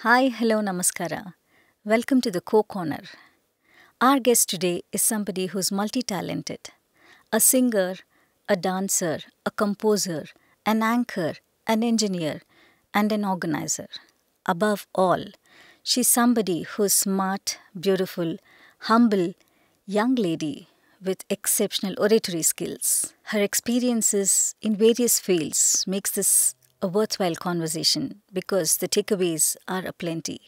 Hi, hello, namaskara. Welcome to the Co-Corner. Our guest today is somebody who's multi-talented. A singer, a dancer, a composer, an anchor, an engineer, and an organizer. Above all, she's somebody who's smart, beautiful, humble, young lady with exceptional oratory skills. Her experiences in various fields makes this a worthwhile conversation because the takeaways are aplenty.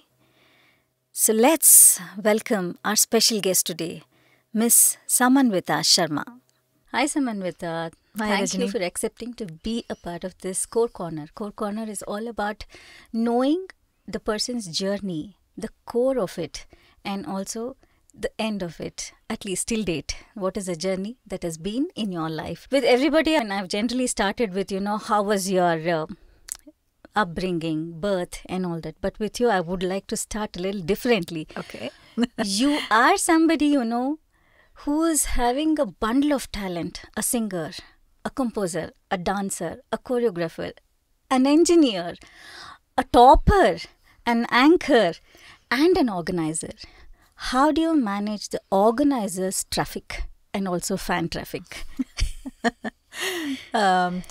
So let's welcome our special guest today, Miss Samanvita Sharma. Hi Samanvita. Thank you for accepting to be a part of this Core Corner. Core Corner is all about knowing the person's journey, the core of it, and also the end of it, at least till date. What is a journey that has been in your life? With everybody, and I've generally started with, how was your upbringing, birth, and all that. But with you, I would like to start a little differently. Okay. You are somebody, who is having a bundle of talent, a singer, a composer, a dancer, a choreographer, an engineer, a topper, an anchor, and an organizer. How do you manage the organizer's traffic and also fan traffic?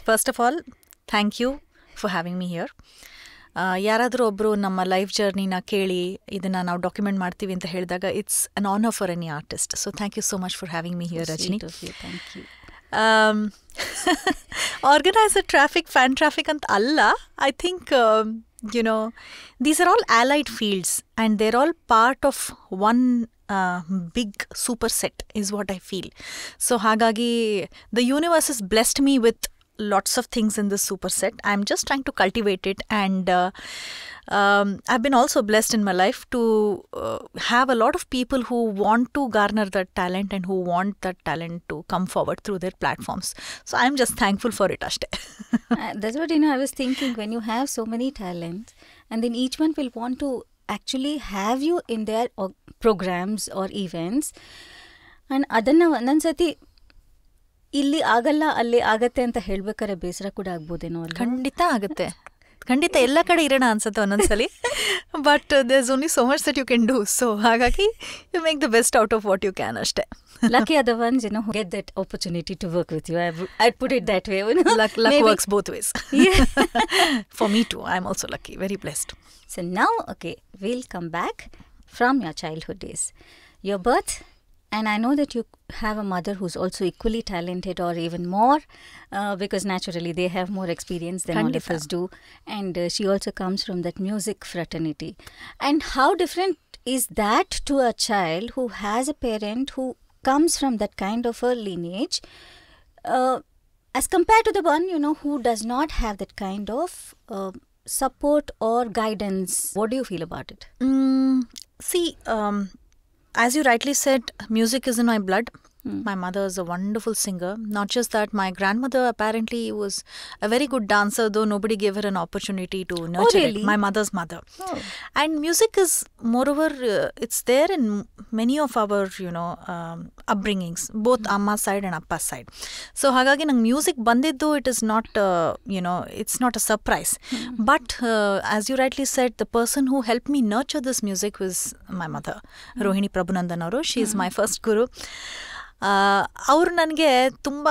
First of all, thank you for having me here. ಯಾರಾದರೂ ಒಬ್ಬರು ನಮ್ಮ life ಜರ್ನಿನ ಕೇಳಿ ಇದನ್ನು ನಾವು document ಮಾಡ್ತೀವಿ ಅಂತ ಹೇಳಿದಾಗ it's an honour for any artist. So thank you so much for having me here Rajani. Organiser traffic, fan traffic ಅಂತ ಅಲ್ಲ. I think these are all allied fields and they're all part of one big superset is what I feel. So hagagi the universe has blessed me with lots of things in this superset. I'm just trying to cultivate it, and I've been also blessed in my life to have a lot of people who want to garner that talent and who want that talent to come forward through their platforms. So I'm just thankful for it, ashte. That's what I was thinking. When you have so many talents and then each one will want to actually have you in their programs or events, and adanna ondansati ಇಲ್ಲಿ ಆಗಲ್ಲ ಅಲ್ಲಿ ಆಗತ್ತೆ ಅಂತ ಹೇಳ್ಬೇಕಾದ್ರೆ ಬೇಸರ ಕೂಡ ಆಗ್ಬೋದೇನೋ. ಖಂಡಿತ ಆಗುತ್ತೆ, ಖಂಡಿತ ಎಲ್ಲ ಕಡೆ ಇರೋಣ ಅನ್ಸುತ್ತೆ ಒಂದೊಂದ್ಸಲಿ. But there is only so much that you can do. So ಹಾಗಾಗಿ you make the best out of what you can ಅಷ್ಟೇ. Lucky are the ones who get that opportunity to work with you. I'd put it that way. Luck works both ways. For me too. I'm also lucky. Very blessed. So now, okay, we'll come back from your childhood days. Your birth, and I know that you have a mother who's also equally talented or even more, because naturally they have more experience than all of us do. And she also comes from that music fraternity. And how different is that to a child who has a parent who comes from that kind of a lineage, as compared to the one, who does not have that kind of support or guidance? What do you feel about it? See, as you rightly said, music is in my blood. My mother is a wonderful singer. Not just that, my grandmother apparently was a very good dancer, though nobody gave her an opportunity to nurture it. My mother's mother. And music is, moreover, it's there in many of our, upbringings, both Amma's side and Appa's side. So, hagagi nang music bandiddu, it is not, it's not a surprise. But, as you rightly said, the person who helped me nurture this music was my mother, Rohini Prabunandan ಅವರು. She is my first guru. ಅವರು ನನಗೆ ತುಂಬ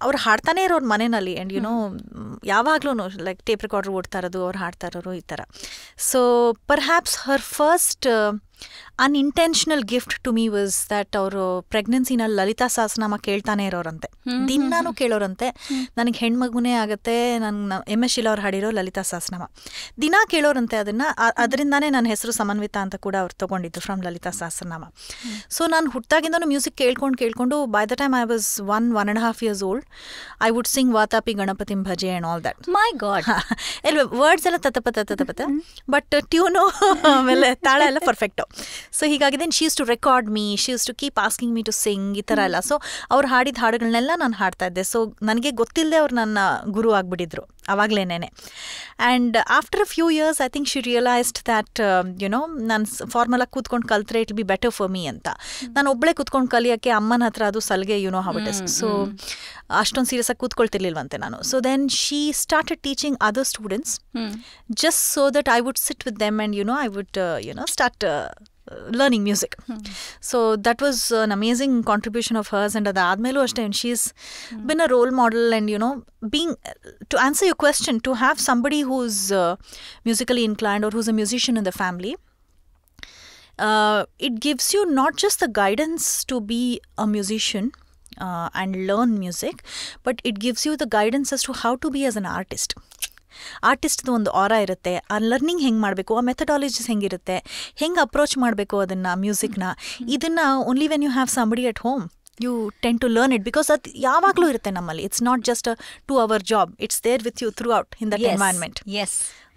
ಅವ್ರು ಹಾಡ್ತಾನೆ ಇರೋರು ಮನೆಯಲ್ಲಿ. And ಯಾವಾಗ್ಲೂ like tape recorder ಓಡ್ತಾ ಇರೋದು, ಅವ್ರು ಹಾಡ್ತಾ ಇರೋರು ಈ ಥರ. So perhaps her first unintentional gift to me was that ಅವರು ಪ್ರೆಗ್ನೆನ್ಸಿನಲ್ಲಿ ಲಲಿತಾ ಸಹಸ್ರನಾಮ ಕೇಳ್ತಾನೆ ಇರೋರಂತೆ, ದಿನಾನು ಕೇಳೋರಂತೆ. ನನಗೆ ಹೆಣ್ಮಗುನೇ ಆಗುತ್ತೆ, ನನ್ನ MS ಶೀಲಾ ಅವ್ರು ಹಾಡಿರೋ ಲಲಿತಾ ಸಹಸ್ರನಾಮ ದಿನಾ ಕೇಳೋರಂತೆ. ಅದರಿಂದಾನೇ ನನ್ನ ಹೆಸರು ಸಮನ್ವಿತಾ ಅಂತ ಕೂಡ ಅವ್ರು ತೊಗೊಂಡಿದ್ದು, ಫ್ರಮ್ ಲಲಿತಾ ಸಹಸ್ರನಾಮ. ಸೊ ನಾನು ಹುಟ್ಟಾಗಿಂದನೂ ಮ್ಯೂಸಿಕ್ ಕೇಳ್ಕೊಂಡು by the time I was 1.5 years old, I would sing Vatapi Ganapatim Bhaje and all that. My God. Words ಎಲ್ಲ ತತಪತ ಬಟ್ ಟ್ಯೂನು ಆಮೇಲೆ ತಾಳ ಎಲ್ಲ ಪರ್ಫೆಕ್ಟು. ಸೊ ಹೀಗಾಗಿ then she used to record me, she used to keep asking me to sing, ಈ ಥರ ಎಲ್ಲ. So ಅವ್ರು ಹಾಡಿದ ಹಾಡುಗಳನ್ನೆಲ್ಲ ನಾನು ಹಾಡ್ತಾ ಇದ್ದೆ. ಸೊ ನನಗೆ ಗೊತ್ತಿಲ್ಲದೆ ಅವ್ರು ನನ್ನ ಗುರು ಆಗಿಬಿಟ್ಟಿದ್ರು ಅವಾಗಲೇನೆ. And after a few years I think she realised that ನಾನು ಫಾರ್ಮಲಾಗಿ ಕೂತ್ಕೊಂಡು ಕಲ್ತ್ರೆ it be better for me ಅಂತ. ನಾನು ಒಬ್ಬಳೇ ಕೂತ್ಕೊಂಡು ಕಲಿಯೋಕ್ಕೆ ಅಮ್ಮನ ಹತ್ರ ಅದು ಸಲಿಗೆ ಹೌ ಇಟ್ ಇಸ್. ಸೊ ಅಷ್ಟೊಂದು ಸೀರಿಯಸ್ ಆಗಿ ಕೂತ್ಕೊಳ್ತಿರ್ಲಿಲ್ವಂತೆ ನಾನು. So then she started teaching other students just so that I would sit with them and I would start learning music. So that was an amazing contribution of hers. And adadmelu ashte she's been a role model. And being to answer your question, to have somebody who's musically inclined or who's a musician in the family, it gives you not just the guidance to be a musician and learn music, but it gives you the guidance as to how to be as an artist. ಆರ್ಟಿಸ್ಟ್ದು ಒಂದು ಆರಾ ಇರುತ್ತೆ, ಆ learning ಹೆಂಗೆ ಮಾಡಬೇಕು, ಆ methodologies ಹೆಂಗಿರುತ್ತೆ, ಹೆಂಗೆ approach ಮಾಡಬೇಕು ಅದನ್ನು ಮ್ಯೂಸಿಕ್ನ, ಇದನ್ನು only when you have somebody at home you tend to learn it, because ಅದು ಯಾವಾಗಲೂ ಇರುತ್ತೆ ನಮ್ಮಲ್ಲಿ. It's not just a 2 hour job, it's there with you throughout in that environment.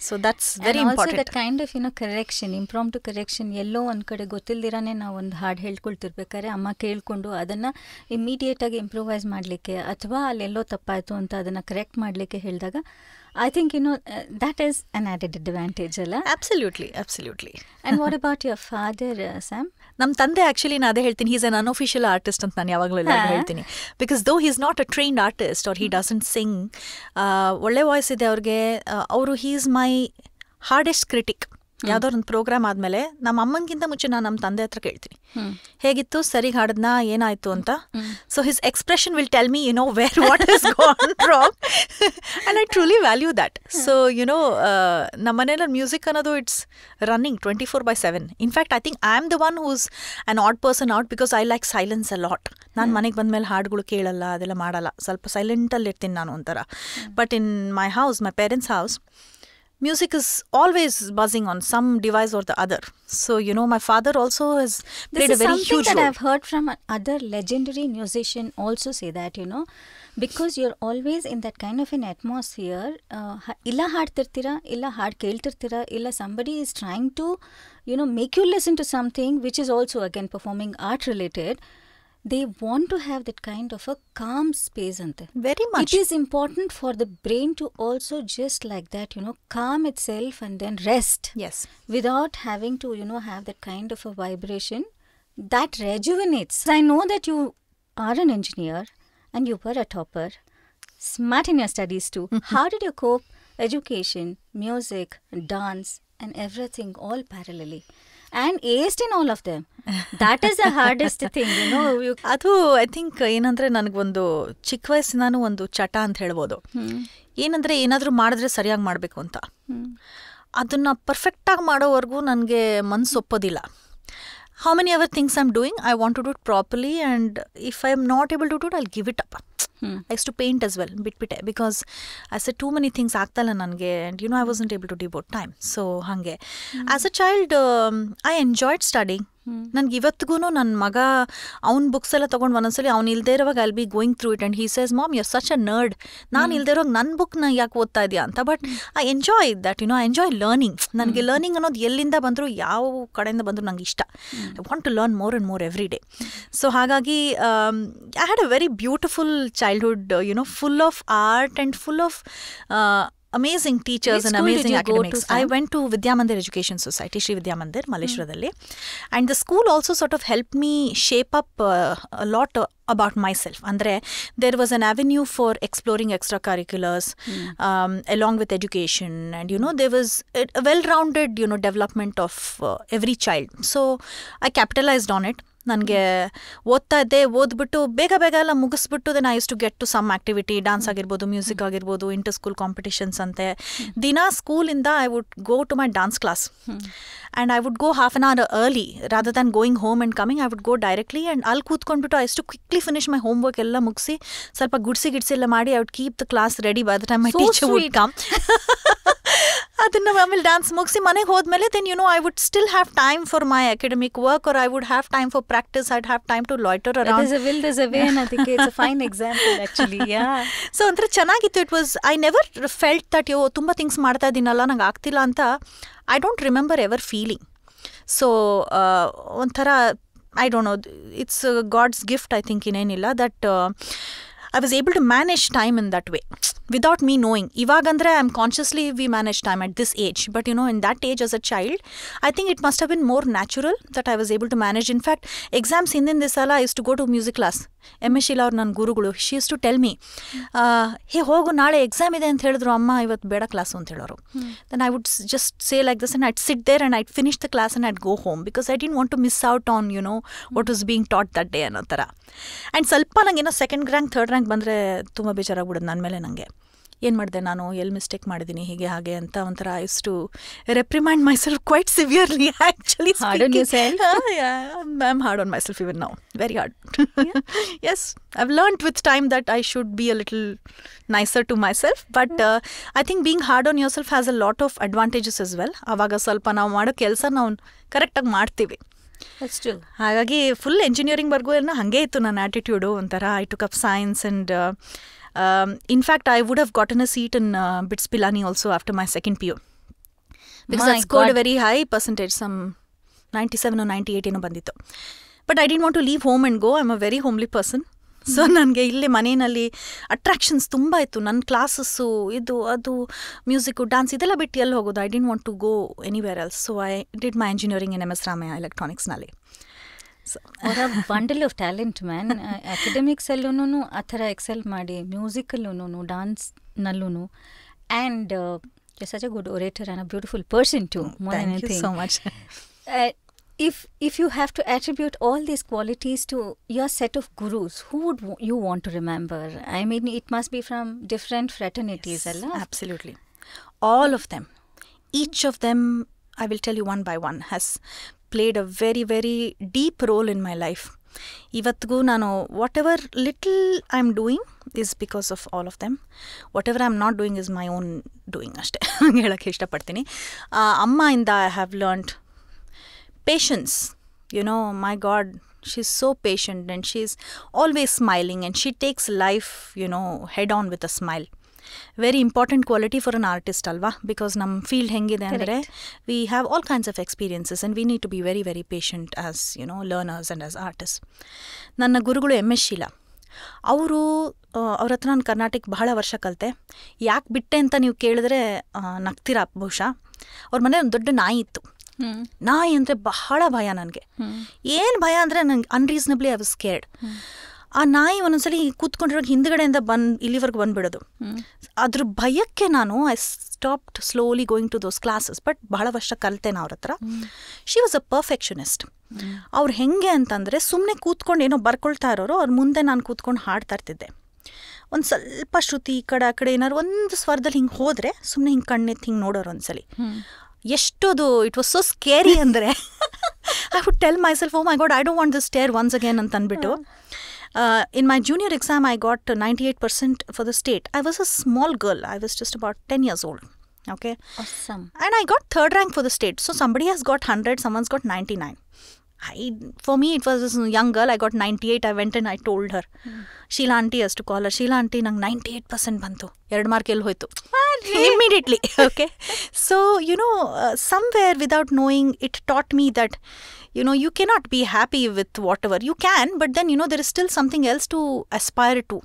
So that's very important. That kind of correction, impromptu correction, ಎಲ್ಲೋ ಒಂದು ಕಡೆ ಗೊತ್ತಿಲ್ದಿರಾನೆ ನಾವು ಒಂದು ಹಾಡು ಹೇಳ್ಕೊಳ್ತಿರ್ಬೇಕಾದ್ರೆ ಅಮ್ಮ ಕೇಳಿಕೊಂಡು ಅದನ್ನು ಇಮಿಡಿಯೇಟಾಗಿ ಇಂಪ್ರೂವೈಸ್ ಮಾಡಲಿಕ್ಕೆ ಅಥವಾ ಅಲ್ಲೆಲ್ಲೋ ತಪ್ಪಾಯಿತು ಅಂತ ಅದನ್ನು ಕರೆಕ್ಟ್ ಮಾಡಲಿಕ್ಕೆ ಹೇಳಿದಾಗ I think that is an added advantage, ಅಲ್ಲ? Absolutely, absolutely. And what about your father, Sam? ನಮ್ಮ ತಂದೆ ಆ್ಯಕ್ಚುಲಿ ನಾನು ಅದೇ ಹೇಳ್ತೀನಿ, ಹೀಸ್ ಅನ್ ಅನ್ಅಫಿಷಿಯಲ್ ಆರ್ಟಿಸ್ಟ್ ಅಂತ ನಾನು ಯಾವಾಗಲೂ ಹೇಳ್ತೀನಿ. Because though he's not a trained artist or he doesn't sing, ಒಳ್ಳೆ ವಾಯ್ಸ್ ಇದೆ ಅವ್ರಿಗೆ. ಅವರು he is my hardest critic. ಯಾವುದೋ ಒಂದು ಪ್ರೋಗ್ರಾಮ್ ಆದಮೇಲೆ ನಮ್ಮ ಅಮ್ಮನಿಗಿಂತ ಮುಂಚೆ ನಾನು ನಮ್ಮ ತಂದೆ ಹತ್ರ ಕೇಳ್ತೀನಿ, ಹೇಗಿತ್ತು, ಸರಿಗೆ ಹಾಡಿದ್ನ, ಏನಾಯಿತು ಅಂತ. So his expression will tell me where what is gone wrong, and I truly value that. So ನಮ್ಮ ಮನೇಲಿ ಮ್ಯೂಸಿಕ್ ಅನ್ನೋದು it's running 24/7. In fact I think I am the one who's an odd person out, because I like silence a lot. ನಾನು ಮನೆಗೆ ಬಂದಮೇಲೆ ಹಾಡುಗಳು ಕೇಳಲ್ಲ, ಅದೆಲ್ಲ ಮಾಡಲ್ಲ, ಸ್ವಲ್ಪ ಸೈಲೆಂಟಲ್ಲಿ ಇರ್ತೀನಿ ನಾನು ಒಂಥರ. But in my house, my parents house, music is always buzzing on some device or the other. So, my father also has played a very huge role. This is something that I've heard from other legendary musician also say that, because you're always in that kind of an atmosphere. Illa haadtirtira, illa haad keltirtira, illa somebody is trying to, make you listen to something which is also again performing art related. They want to have that kind of a calm space ante. Very much. It is important for the brain to also just like that, calm itself and then rest. Yes. Without having to, have that kind of a vibration that rejuvenates. I know that you are an engineer and you were a topper, smart in your studies too. How did you cope education, music, dance and everything all parallelly? And aced in all of them. That is the hardest thing, ಅದು I think ಏನಂದರೆ ನನಗೊಂದು ಚಿಕ್ಕ ವಯಸ್ಸಿನಾನು ಒಂದು ಚಟ ಅಂತ ಹೇಳ್ಬೋದು. ಏನಂದರೆ ಏನಾದರೂ ಮಾಡಿದ್ರೆ ಸರಿಯಾಗಿ ಮಾಡಬೇಕು ಅಂತ. ಅದನ್ನು ಪರ್ಫೆಕ್ಟಾಗಿ ಮಾಡೋವರೆಗೂ ನನಗೆ ಮನಸ್ಸು ಒಪ್ಪೋದಿಲ್ಲ. how many other things I'm doing, I want to do it properly, and if I'm not able to do it, I'll give it up. I used to paint as well, bit because I said too many things ಆಗ್ತಲ್ಲ ನನಗೆ, and I wasn't able to devote time. So ಹಾಗೆ as a child I enjoyed studying. ನನಗೆ ಇವತ್ತಿಗೂ ನನ್ನ ಮಗ ಅವ್ನ books ಎಲ್ಲ ತೊಗೊಂಡು ಒಂದೊಂದ್ಸಲಿ ಅವ್ನು ಇಲ್ಲದೆ ಇರುವಾಗ I'll be going through it and he says mom you are such a nerd, ನಾನು ಇಲ್ಲದೆ ಇರೋವಾಗ ನನ್ನ ಬುಕ್ನ ಯಾಕೆ ಓದ್ತಾ ಇದೆಯಾ ಅಂತ. But I enjoy that, I enjoy learning. ನನಗೆ ಲರ್ನಿಂಗ್ ಅನ್ನೋದು ಎಲ್ಲಿಂದ ಬಂದರೂ ಯಾವ ಕಡೆಯಿಂದ ಬಂದರೂ ನಂಗೆ ಇಷ್ಟ. I want to learn more and more every day. So ಹಾಗಾಗಿ I had a very beautiful childhood, full of art and full of amazing teachers and amazing academics. I went to Vidya Mandir Education Society, Shri Vidya Mandir, Malleshwaradalli, and the school also sort of helped me shape up a lot about myself. Andre there was an avenue for exploring extracurriculars along with education, and there was a well-rounded development of every child. So I capitalized on it. ನನಗೆ ಓದ್ತಾ ಇದ್ದೆ, ಓದ್ಬಿಟ್ಟು ಬೇಗ ಎಲ್ಲ ಮುಗಿಸ್ಬಿಟ್ಟು then I use to get to some activity, dance ಆಗಿರ್ಬೋದು, music ಆಗಿರ್ಬೋದು, inter school competitions ಅಂತೆ. ದಿನ ಸ್ಕೂಲಿಂದ I would go to my dance class and I would go half an hour early rather than going home and coming. I would go directly and ಅಲ್ಲಿ ಕೂತ್ಕೊಂಡ್ಬಿಟ್ಟು I use to quickly finish my homework ಎಲ್ಲ ಮುಗಿಸಿ ಸ್ವಲ್ಪ ಗುಡ್ಸಿ ಎಲ್ಲ ಮಾಡಿ I would keep the class ready by the time my teacher would come. ಅದನ್ನು ಆಮೇಲೆ ಡ್ಯಾನ್ಸ್ ಮುಗಿಸಿ ಮನೆಗೆ ಹೋದ್ಮೇಲೆ then I would still have time for my academic work, or I would have time for practice. I'd have time to loiter around. There's a will, there's a way, and I think it's a fine example actually. Yeah. So ಒಂಥರ ಚೆನ್ನಾಗಿತ್ತು. It was, I never felt that ತುಂಬ things ಮಾಡ್ತಾ ಇದ್ದೀನಲ್ಲ ನಂಗೆ ಆಗ್ತಿಲ್ಲ ಅಂತ. I don't remember ever feeling. So ಒಂಥರ I don't know, it's God's gift I think, ಇನ್ನೇನಿಲ್ಲ. That I was able to manage time in that way without me knowing. Ivagandre I'm consciously we manage time at this age, but in that age as a child, I think it must have been more natural that I was able to manage. In fact, exams in this sala I used to go to music class. MS Sheila ಅವ್ರು ನನ್ನ ಗುರುಗಳು, she used to tell me, ಹೇ ಹೋಗು ನಾಳೆ exam ಇದೆ ಅಂತ ಹೇಳಿದ್ರು ಅಮ್ಮ, ಇವತ್ತು ಬೇಡ ಕ್ಲಾಸು ಅಂತ ಹೇಳೋರು. Then I would just say like this and I'd sit there and I'd finish the class and I'd go home because I didn't want to miss out on what was being taught that day ಅನ್ನೋ ಥರ. And ಸ್ವಲ್ಪ ನನಗೇನೋ second rank third rank ಬಂದರೆ ತುಂಬ ಬೇಜಾರಾಗ್ಬಿಡೋದು ನನ್ನ ಮೇಲೆ. ನನಗೆ ಏನು ಮಾಡಿದೆ ನಾನು, ಎಲ್ಲಿ ಮಿಸ್ಟೇಕ್ ಮಾಡಿದ್ದೀನಿ, ಹೀಗೆ ಹಾಗೆ ಅಂತ ಒಂಥರ I use to reprimand myself quite severely actually. I'm hard on myself even now. Very hard. Yes, I've learned with time that I should be a little nicer to myself. But I think being hard on yourself has a lot of advantages as well. ಆವಾಗ ಸ್ವಲ್ಪ ನಾವು ಮಾಡೋ ಕೆಲಸ ನಾವು ಕರೆಕ್ಟಾಗಿ ಮಾಡ್ತೀವಿ. ಹಾಗಾಗಿ full ಎಂಜಿನಿಯರಿಂಗ್ವರೆಗೂ ಏನೋ ಹಾಗೆ ಇತ್ತು ನನ್ನ ಆ್ಯಟಿಟ್ಯೂಡು ಒಂಥರ. I took up science and in fact, I would have gotten a seat in BITS Pilani also after my second PU. Because I scored a very high percentage, some 97 or 98 ಏನೋ ಬಂದಿತ್ತು. But I didn't want to leave home and go. I'm a very homely person. So ನನಗೆ ಇಲ್ಲಿ ಮನೆಯಲ್ಲಿ attractions ತುಂಬ ಇತ್ತು. ನನ್ನ classes ಇದು ಅದು ಮ್ಯೂಸಿಕ್ಕು ಡ್ಯಾನ್ಸ್ ಇದೆಲ್ಲ ಬಿಟ್ಟು ಎಲ್ಲಿ ಹೋಗೋದು. I didn't want to go anywhere else. So I did my engineering in MS Ramaiah ಎಲೆಕ್ಟ್ರಾನಿಕ್ಸ್ನಲ್ಲಿ. ಅವರ ಬಂಡಲ್ ಆಫ್ ಟ್ಯಾಲೆಂಟ್ ಮ್ಯಾನ್. ಅಕಾಡೆಮಿಕ್ಸಲ್ಲೂ ಆ ಥರ ಎಕ್ಸೆಲ್ ಮಾಡಿ, ಮ್ಯೂಸಿಕಲ್ಲೂ ಡಾನ್ಸ್ನಲ್ಲೂ, and you're such a good orator and a beautiful person too, more than anything. Thank you so much. If you have to attribute all these qualities to your set of gurus, who would you want to remember? I mean, it must be from different fraternities. Yes, absolutely. All of them. Each of them, I will tell you one by one, has played a very, very deep role in my life. ಇವತ್ತಿಗೂ ನಾನು whatever little I'm doing is because of all of them. Whatever I'm not doing is my own doing ಅಷ್ಟೇ ಹೇಳೋಕ್ಕೆ ಇಷ್ಟಪಡ್ತೀನಿ. ಅಮ್ಮಯಿಂದ I have learned patience. My God, she's so patient and she's always smiling and she takes life, head on with a smile. Very important quality for an artist alva, because nam field hengide andre we have all kinds of experiences and we need to be very, very patient as learners and as artists. ನನ್ನ ಗುರುಗಳು MS Sheila. ಅವರು ಅವ್ರ ಹತ್ರ ನಾನು ಕರ್ನಾಟಕ ಬಹಳ ವರ್ಷ ಕಲಿತೆ. ಯಾಕೆ ಬಿಟ್ಟೆ ಅಂತ ನೀವು ಕೇಳಿದ್ರೆ ನಗ್ತೀರಾ ಬಹುಶಃ. ಅವ್ರ ಮನೆ ಒಂದು ದೊಡ್ಡ ನಾಯಿ ಇತ್ತು. ನಾಯಿ ಅಂದರೆ ಬಹಳ ಭಯ ನನಗೆ. ಏನು ಭಯ ಅಂದರೆ ನಂಗೆ ಅನ್ರೀಸನಬ್ಲಿ ಐ ವಾಸ್ ಸ್ಕೇರ್ಡ್. ಆ ನಾಯಿ ಒಂದೊಂದ್ಸಲಿ ಕೂತ್ಕೊಂಡಿರೋಕೆ ಹಿಂದ್ಗಡೆಯಿಂದ ಇಲ್ಲಿವರೆಗೂ ಬಂದುಬಿಡೋದು. ಅದ್ರ ಭಯಕ್ಕೆ ನಾನು I stopped slowly going to those classes. But ಬಹಳ ವರ್ಷ ಕಲಿತೆ ಅವ್ರ ಹತ್ರ. She was a perfectionist. ಅವ್ರು ಹೆಂಗೆ ಅಂತಂದರೆ ಸುಮ್ಮನೆ ಕೂತ್ಕೊಂಡು ಏನೋ ಬರ್ಕೊಳ್ತಾ ಇರೋರು, ಅವ್ರ ಮುಂದೆ ನಾನು ಕೂತ್ಕೊಂಡು ಹಾಡ್ತಾ ಇರ್ತಿದ್ದೆ. ಒಂದು ಸ್ವಲ್ಪ ಶ್ರುತಿ ಈ ಕಡೆ ಆ ಕಡೆ ಏನಾದ್ರು ಒಂದು ಸ್ವರದಲ್ಲಿ ಹಿಂಗೆ ಹೋದರೆ ಸುಮ್ಮನೆ ಹಿಂಗೆ ಕಣ್ಣೆತ್ತಿ ಹಿಂಗೆ ನೋಡೋರು ಒಂದ್ಸಲಿ. ಎಷ್ಟೋದು ಇಟ್ ವಾಸ್ ಸೋ ಸ್ಕೇರಿ ಅಂದರೆ I would tell myself, oh my god, I don't want this stare once again ಅಂತ ಅಂದ್ಬಿಟ್ಟು. In my junior exam, I got 98% for the state. I was a small girl. I was just about 10 years old. Okay. Awesome. And I got third rank for the state. So somebody has got 100, someone's got 99. For me, it was this young girl. I got 98. I went and I told her. Sheila auntie has to call her. Sheila auntie, nang 98% bantu. 2 mark ellu hoytu. Immediately. Okay. So, somewhere without knowing, it taught me that, you cannot be happy with whatever. You can, but then, there is still something else to aspire to.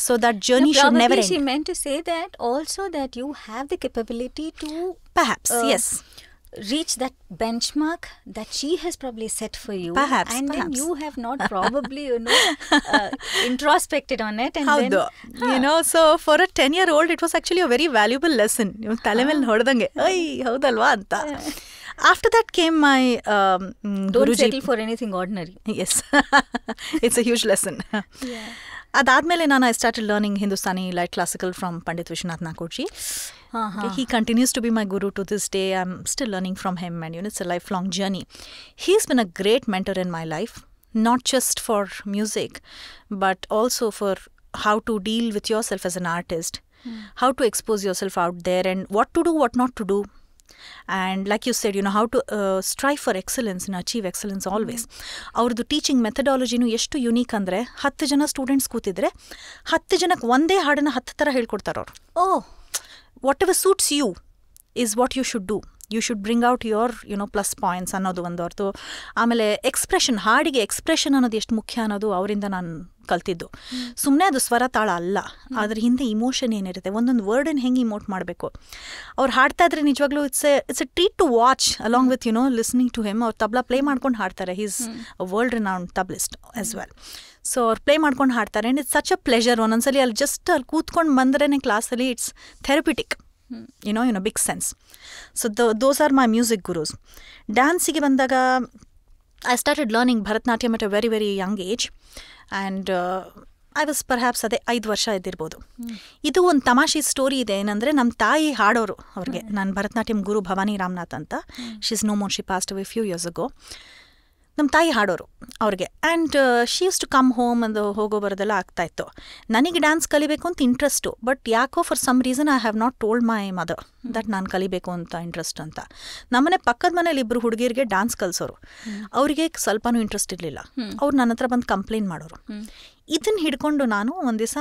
So that journey should never end. She meant to say that also that you have the capability to... Perhaps, yes. Reach that benchmark that she has probably set for you. Perhaps, and then you have not probably, introspected on it. And then, so for a 10-year-old, it was actually a very valuable lesson. Tale mele nodange, ay, houdalva anta. After that came my Don't Guruji. settle for anything ordinary. Yes. It's a huge lesson. Yeah. Adadmele I started learning Hindustani light classical from Pandit Vishwanath Nakurji. He continues to be my guru to this day. I'm still learning from him, and it's a lifelong journey. He's been a great mentor in my life, not just for music, but also for how to deal with yourself as an artist, how to expose yourself out there, and what to do, what not to do. And like you said, how to strive for excellence and achieve excellence always. ಅವ್ರದ್ದು teaching ಮೆಥಡಾಲಜಿನೂ ಎಷ್ಟು unique ಅಂದರೆ 10 ಜನ students ಕೂತಿದ್ರೆ 10 ಜನಕ್ಕೆ ಒಂದೇ ಹಾಡನ್ನು 10 ಥರ ಹೇಳ್ಕೊಡ್ತಾರೆ ಅವರು. Whatever suits you is what you should do. You should bring out your plus points ಅನ್ನೋದು ಒಂದು ಅವ್ರದ್ದು. ಆಮೇಲೆ ಎಕ್ಸ್ಪ್ರೆಷನ್, ಹಾಡಿಗೆ ಎಕ್ಸ್ಪ್ರೆಷನ್ ಅನ್ನೋದು ಎಷ್ಟು ಮುಖ್ಯ ಅನ್ನೋದು ಅವರಿಂದ ನಾನು ಕಲ್ತಿದ್ದು. ಸುಮ್ಮನೆ ಅದು ಸ್ವರ ತಾಳ ಅಲ್ಲ, ಅದ್ರ ಹಿಂದೆ ಇಮೋಷನ್ ಏನಿರುತ್ತೆ, ಒಂದೊಂದು ವರ್ಡನ್ನು ಹೆಂಗೆ ಇಮೋಟ್ ಮಾಡಬೇಕು. ಅವ್ರು ಹಾಡ್ತಾ ಇದ್ರೆ ನಿಜವಾಗ್ಲೂ it's a treat to watch along with listening to him. ಅವ್ರು ತಬ್ಲಾ ಪ್ಲೇ ಮಾಡ್ಕೊಂಡು ಹಾಡ್ತಾರೆ. He's a world renowned tablist as well. So ಅವ್ರು ಪ್ಲೇ ಮಾಡ್ಕೊಂಡು ಹಾಡ್ತಾರೆ and it's such a pleasure. ಒಂದೊಂದ್ಸಲಿ ಅಲ್ಲಿ ಜಸ್ಟ್ ಅಲ್ಲಿ ಕೂತ್ಕೊಂಡು ಬಂದ್ರೇ ಕ್ಲಾಸಲ್ಲಿ it's therapeutic, big sense. So those are my music gurus. ಡ್ಯಾನ್ಸಿಗೆ ಬಂದಾಗ I started learning Bharatanatyam at a very very young age and I was perhaps ಅದೇ 5 ವರ್ಷ ಇದ್ದಿರ್ಬೋದು. ಇದು ಒಂದು ತಮಾಷೆ ಸ್ಟೋರಿ ಇದೆ. ಏನಂದರೆ ನಮ್ಮ ತಾಯಿ ಹಾಡೋರು ಅವ್ರಿಗೆ. ನಾನು ಭರತನಾಟ್ಯಂ ಗುರು ಭವಾನಿ ರಾಮನಾಥ್ ಅಂತ, she is no more, she passed away few years ago. ನಮ್ಮ ತಾಯಿ ಹಾಡೋರು ಅವ್ರಿಗೆ. And she used to come home ಅದು ಹೋಗೋ ಬರೋದೆಲ್ಲ ಆಗ್ತಾಯಿತ್ತು. ನನಗೆ ಡ್ಯಾನ್ಸ್ ಕಲಿಬೇಕು ಅಂತ ಇಂಟ್ರೆಸ್ಟು, ಬಟ್ ಯಾಕೋ for some reason I have not told my mother that ನಾನು ಕಲಿಬೇಕು ಅಂತ ಇಂಟ್ರೆಸ್ಟ್ ಅಂತ. ನಮ್ಮನೆ ಪಕ್ಕದ ಮನೇಲಿ 2 ಹುಡುಗಿಯರಿಗೆ ಡ್ಯಾನ್ಸ್ ಕಲಿಸೋರು. ಅವರಿಗೆ ಸ್ವಲ್ಪನೂ ಇಂಟ್ರೆಸ್ಟ್ ಇರಲಿಲ್ಲ. ಅವ್ರು ನನ್ನ ಹತ್ರ ಬಂದು ಕಂಪ್ಲೇಂಟ್ ಮಾಡೋರು. ಇದನ್ನು ಹಿಡ್ಕೊಂಡು ನಾನು ಒಂದು ದಿವಸ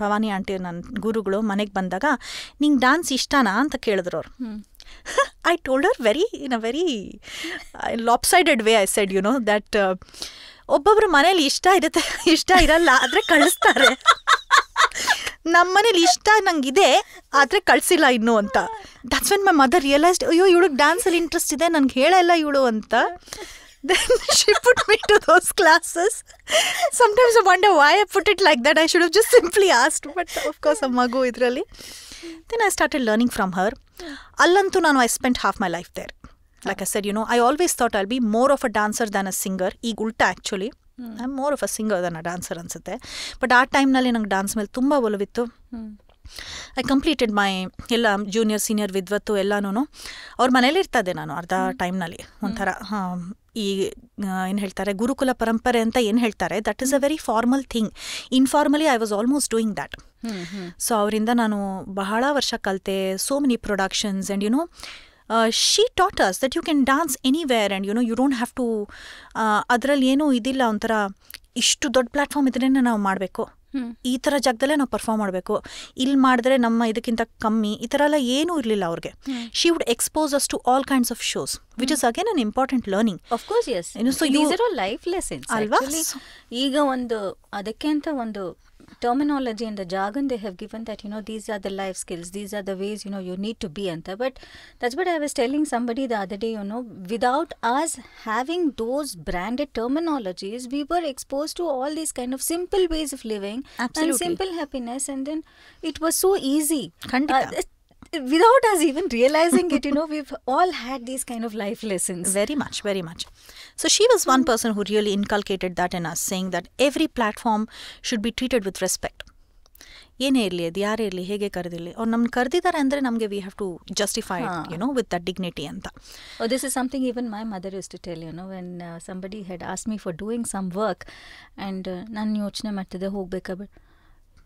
ಭವಾನಿ ಆಂಟಿ ನನ್ನ ಗುರುಗಳು ಮನೆಗೆ ಬಂದಾಗ, ನಿಂಗೆ ಡ್ಯಾನ್ಸ್ ಇಷ್ಟನಾ ಅಂತ ಕೇಳಿದ್ರು ಅವ್ರು. I told her in a very lopsided way. I said, that ಒಬ್ಬೊಬ್ರು ಮನೇಲಿ ಇಷ್ಟ ಇರುತ್ತೆ, ಇಷ್ಟ ಇರಲ್ಲ, ಆದರೆ ಕಳಿಸ್ತಾರೆ. ನಮ್ಮ ಮನೇಲಿ ಇಷ್ಟ ನಂಗಿದೆ, ಆದರೆ ಕಳಿಸಿಲ್ಲ ಇನ್ನೂ ಅಂತ. That's when my mother realised, ಅಯ್ಯೋ ಇವಳಿಗೆ ಡ್ಯಾನ್ಸಲ್ಲಿ ಇಂಟ್ರೆಸ್ಟ್ ಇದೆ, ನನಗೆ ಹೇಳಲ್ಲ ಇವಳು ಅಂತ. Then she put me to those classes. Sometimes I wonder why I put it like that. I should have just simply asked, but of course a magu idralli. Then I started learning from her. Allantu I spent half my life there. Like I said, I always thought I'll be more of a dancer than a singer. Eeg ulta actually. I'm more of a singer than a dancer ansutte. But ಆ ಟೈಮ್ನಲ್ಲಿ ನಂಗೆ dance ಮೇಲೆ ತುಂಬ ಒಲವಿತ್ತು. I completed my ಎಲ್ಲ junior senior ವಿದ್ವತ್ತು ಎಲ್ಲನೂ ಅವ್ರ ಮನೇಲಿ ಇರ್ತದೆ ನಾನು ಅರ್ಧ ಟೈಮ್ನಲ್ಲಿ. ಒಂಥರ ಈ ಏನು ಹೇಳ್ತಾರೆ ಗುರುಕುಲ ಪರಂಪರೆ ಅಂತ ಏನು ಹೇಳ್ತಾರೆ, that is a very formal thing. Informally I was almost doing that. So ಅವರಿಂದ ನಾನು ಬಹಳ ವರ್ಷ ಕಲಿತೆ. So many productions and she taught us that you can dance anywhere and you don't have to ಅದರಲ್ಲಿ ಏನೂ ಇದಿಲ್ಲ. ಒಂಥರ ಇಷ್ಟು ದೊಡ್ಡ ಪ್ಲ್ಯಾಟ್ಫಾರ್ಮ್ ಇದ್ರೇ ನಾವು ಮಾಡಬೇಕು, ಈ ಥರ ಜಾಗದಲ್ಲೇ ನಾವು ಪರ್ಫಾರ್ಮ್ ಮಾಡಬೇಕು, ಇಲ್ಲಿ ಮಾಡಿದ್ರೆ ನಮ್ಮ ಇದಕ್ಕಿಂತ ಕಮ್ಮಿ, ಈ ಥರ ಎಲ್ಲ ಏನೂ ಇರಲಿಲ್ಲ ಅವ್ರಿಗೆ. She would expose us to all kinds of shows, which is again an important learning. Of course yes. So these are all life lessons ಅಲ್ವಾ. ಈಗ ಒಂದು ಅದಕ್ಕೆ ಅಂತ ಒಂದು terminology and the jargon they have given that these are the life skills, these are the ways you need to be anta. But that's what I was telling somebody the other day, without us having those branded terminologies, we were exposed to all these kind of simple ways of living. Absolutely. And simple happiness, and then it was so easy. Without us even realizing it, we've all had these kind of life lessons. Very much, very much. So she was one person who really inculcated that in us, saying that every platform should be treated with respect. ಏನೇ ಇರಲಿ, ಅದು ಯಾರೇ ಇರಲಿ, ಹೇಗೆ ಕರೆದಿರಲಿ, ಅವ್ರು ನಮ್ಗೆ ಕರೆದಿದ್ದಾರೆ ಅಂದರೆ ನಮಗೆ we have to justify it with that dignity ಅಂತ. This is something even my mother used to tell, when somebody had asked me for doing some work and ನಾನು ಯೋಚನೆ ಮಾಡ್ತಿದ್ದೆ ಹೋಗ್ಬೇಕಾ but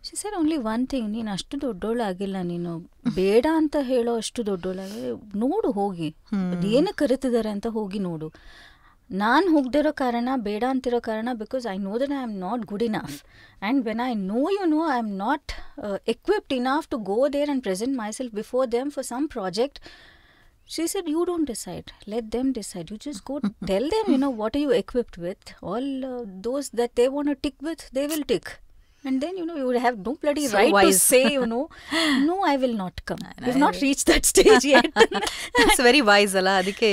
she said only one thing, ನೀನು ಅಷ್ಟು ದೊಡ್ಡೋಳಾಗಿಲ್ಲ, ನೀನು ಬೇಡ ಅಂತ ಹೇಳೋ ಅಷ್ಟು ದೊಡ್ಡೋಳಾಗಿ ನೋಡು, ಹೋಗಿ ಅದೇನು ಕರಿತಿದ್ದಾರೆ ಅಂತ ಹೋಗಿ ನೋಡು. ನಾನು ಹೋಗದಿರೋ ಕಾರಣ, ಬೇಡ ಅಂತಿರೋ ಕಾರಣ, because I know that I am not good enough. And when I know I am not equipped enough to go there and present myself before them for some project, she said, you don't decide, let them decide. You just go tell them, what are you equipped with. All those that they want to tick with, they will tick. And then, you would have no bloody so right wise to say, no, I will not come. We've not reached that stage yet. It's very wise, alla. Adike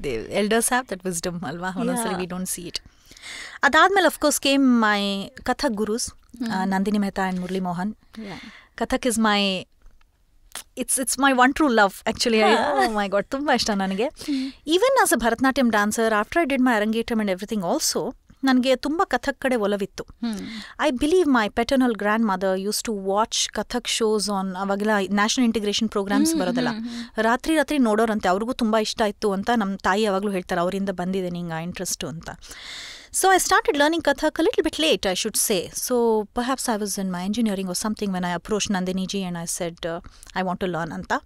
the elders have that wisdom, alva. Honestly, we don't see it. Adadmel, of course, came my Kathak gurus, Nandini Mehta and Murli Mohan. Yeah. Kathak is my... It's my one true love, actually. Oh my God, tumba ishta ನನಗೆ. Even as a Bharatanatyam dancer, after I did my Arangetam and everything also, ನನಗೆ ತುಂಬ ಕಥಕ್ ಕಡೆ ಒಲವಿತ್ತು. I believe my paternal grandmother used to watch Kathak shows on, ಅವಾಗೆಲ್ಲ national integration programmes ಬರೋದಲ್ಲ, ರಾತ್ರಿ ನೋಡೋರಂತೆ. ಅವ್ರಿಗೂ ತುಂಬ ಇಷ್ಟ ಇತ್ತು ಅಂತ ನಮ್ಮ ತಾಯಿ ಯಾವಾಗಲೂ ಹೇಳ್ತಾರೆ, ಅವರಿಂದ ಬಂದಿದೆ ನಿಂಗೆ ಆ ಇಂಟ್ರೆಸ್ಟು ಅಂತ. So I started learning Kathak a little bit late, I should say. So perhaps I was in my engineering or something when I approached Nandini ji and I said, I want to learn anta.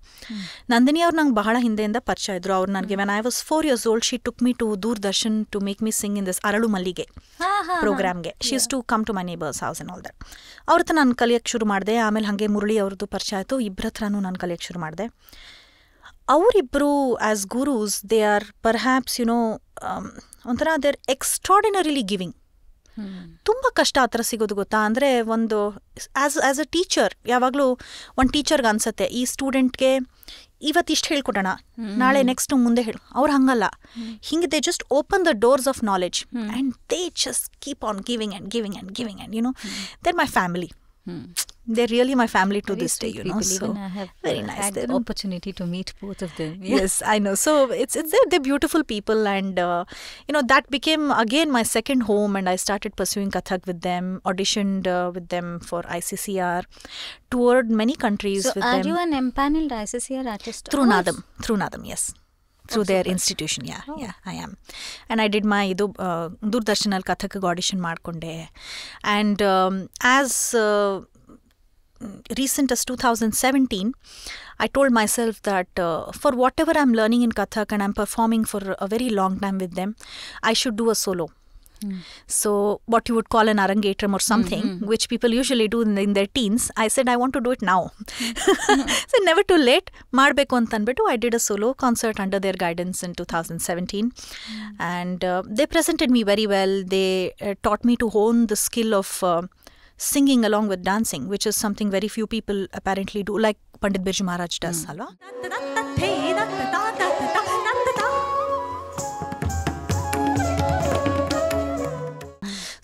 Nandini ಅವ್ರು ನಂಗೆ ಬಹಳ ಹಿಂದೆಯಿಂದ ಪರಿಚಯ ಇದ್ರು. ಅವ್ರು ನನಗೆ when I was 4 years old, she took me to Doordarshan to make me sing in this Aralu Mallige ಪ್ರೋಗ್ರಾಮ್ಗೆ. She used to come to my neighbor's house and all that. ಅವ್ರ ಹತ್ರ ನಾನು ಕಲಿಯೋಕ್ಕೆ ಶುರು ಮಾಡಿದೆ. ಆಮೇಲೆ ಹಾಗೆ ಮುರಳಿ ಅವ್ರದ್ದು ಪರಿಚಯ ಆಯಿತು. ಇಬ್ಬರ ಹತ್ರನೂ ನಾನು ಕಲಿಯೋಕ್ಕೆ ಶುರು ಮಾಡಿದೆ. ಅವರಿಬ್ಬರು ಆಸ್ ಗುರೂಸ್ ದೇ ಆರ್ ಪರ್ಹ್ಯಾಪ್ಸ್ ಒಂಥರ ದೇ ಆರ್ ಎಕ್ಸ್ಟ್ರಾಡಿನರಿಲಿ ಗಿವಿಂಗ್. ತುಂಬ ಕಷ್ಟ ಆ ಥರ ಸಿಗೋದು ಗೊತ್ತಾ. ಅಂದರೆ ಒಂದು ಆ್ಯಸ್ ಅ ಟೀಚರ್ ಯಾವಾಗಲೂ ಒಂದು ಟೀಚರ್ಗೆ ಅನ್ಸುತ್ತೆ ಈ ಸ್ಟೂಡೆಂಟ್ಗೆ ಇವತ್ತು ಇಷ್ಟು ಹೇಳ್ಕೊಡೋಣ, ನಾಳೆ ನೆಕ್ಸ್ಟ್ ಮುಂದೆ ಹೇಳು. ಅವ್ರು ಹಂಗಲ್ಲ. ಹಿಂಗೆ they just open the doors of knowledge and they just keep on giving and giving and giving and they're my family. They're really my family to this day, So I have very nice. had the opportunity to meet both of them. Yes, I know. So they're beautiful people, and that became again my second home, and I started pursuing Kathak with them, auditioned with them for ICCR, toured many countries with them. So are you an empaneled ICCR artist? Through Nadam, yes. Through their institution, yeah, I am. And I did my Doordarshanal Kathak audition ಮಾಡ್ಕೊಂಡೆ. And as recent as 2017, I told myself that for whatever I'm learning in Kathak and I'm performing for a very long time with them, I should do a solo. So what you would call an arangetram or something, which people usually do in their teens. I said I want to do it now. So never too late. ಮಾಡಬೇಕು ಅಂತ ಅಂದ್ಬಿಟ್ಟು I did a solo concert under their guidance in 2017. And they presented me very well. They taught me to hone the skill of singing along with dancing, which is something very few people apparently do, like Pandit Birju Maharaj does. Alva?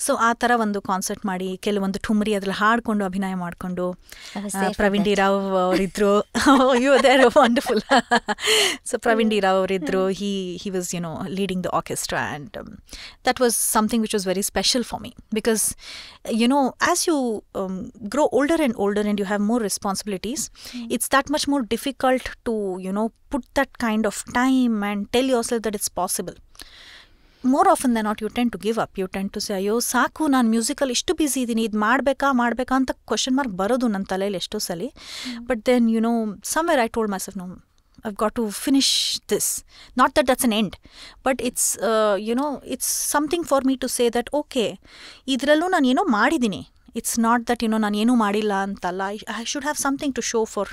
So ಆ ಥರ ಒಂದು concert ಮಾಡಿ ಕೆಲವೊಂದು ಠುಮ್ರಿ ಅದ್ರಲ್ಲಿ ಹಾಡಿಕೊಂಡು ಅಭಿನಯ ಮಾಡಿಕೊಂಡು ಪ್ರವೀಣ್ ಡಿ ರಾವ್ ಅವರಿದ್ರು. You there wonderful. So Praveen D Rao ಅವರಿದ್ರು. he was leading the orchestra, and that was something which was very special for me, because as you grow older and older and you have more responsibilities, it's that much more difficult to put that kind of time and tell yourself that it's possible. More often than not, you tend to give up. You tend to say, ಅಯ್ಯೋ ಸಾಕು, ನಾನು musical ಇಷ್ಟು busy ಇದ್ದೀನಿ, ಇದು ಮಾಡಬೇಕಾ ಅಂತ question mark ಬರೋದು ನನ್ನ ತಲೆಯಲ್ಲಿ ಎಷ್ಟೋ ಸಲ. But then somewhere I told myself, no, I've got to finish this. Not that that's an end, but it's it's something for me to say that okay, ಇದರಲ್ಲೂ ನಾನು ಏನೋ ಮಾಡಿದ್ದೀನಿ. It's not that ನಾನು ಏನೂ ಮಾಡಿಲ್ಲ ಅಂತಲ್ಲ. I should have something to show for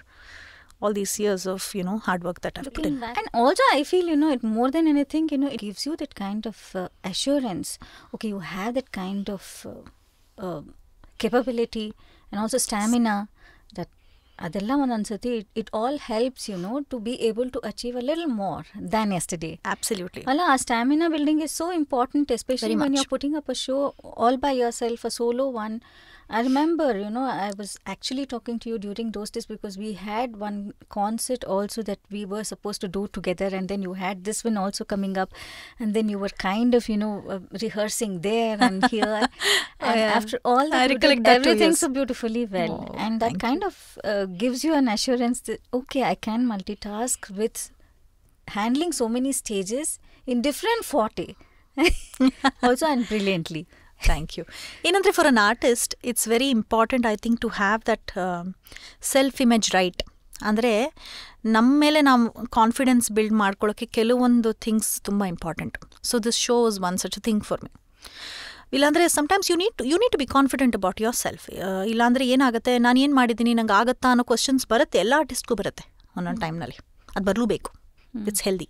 all these years of hard work that I've put in. And also I feel it more than anything it gives you that kind of assurance. Okay, you have that kind of capability and also stamina that adella ondansati it all helps to be able to achieve a little more than yesterday. Absolutely. Alla stamina building is so important, especially when you're putting up a show all by yourself, a solo one. I remember, I was actually talking to you during those days because we had one concert also that we were supposed to do together, and then you had this one also coming up, and then you were kind of, rehearsing there and here. And after all that, I recollect that everything so beautifully well. And that kind of gives you an assurance that, okay, I can multitask with handling so many stages in different forte. Also, and brilliantly. Thank you. ಏನಂದರೆ for an artist it's very important I think to have that self image right. ಅಂದರೆ ನಮ್ಮ ಮೇಲೆ ನಾವು confidence build ಮಾಡ್ಕೊಳ್ಳೋಕ್ಕೆ ಕೆಲವೊಂದು things ತುಂಬ important. So this show was one such a thing for me. ಇಲ್ಲಾಂದರೆ sometimes you need to be confident about yourself. ಇಲ್ಲಾಂದರೆ ಏನಾಗುತ್ತೆ, ನಾನು ಏನು ಮಾಡಿದ್ದೀನಿ, ನಂಗೆ ಆಗುತ್ತಾ ಅನ್ನೋ ಕ್ವಶನ್ಸ್ ಬರುತ್ತೆ. ಎಲ್ಲ ಆರ್ಟಿಸ್ಟ್ಗೂ ಬರುತ್ತೆ ಒಂದೊಂದು ಟೈಮ್ನಲ್ಲಿ. ಅದು ಬರಲೂಬೇಕು. It's healthy.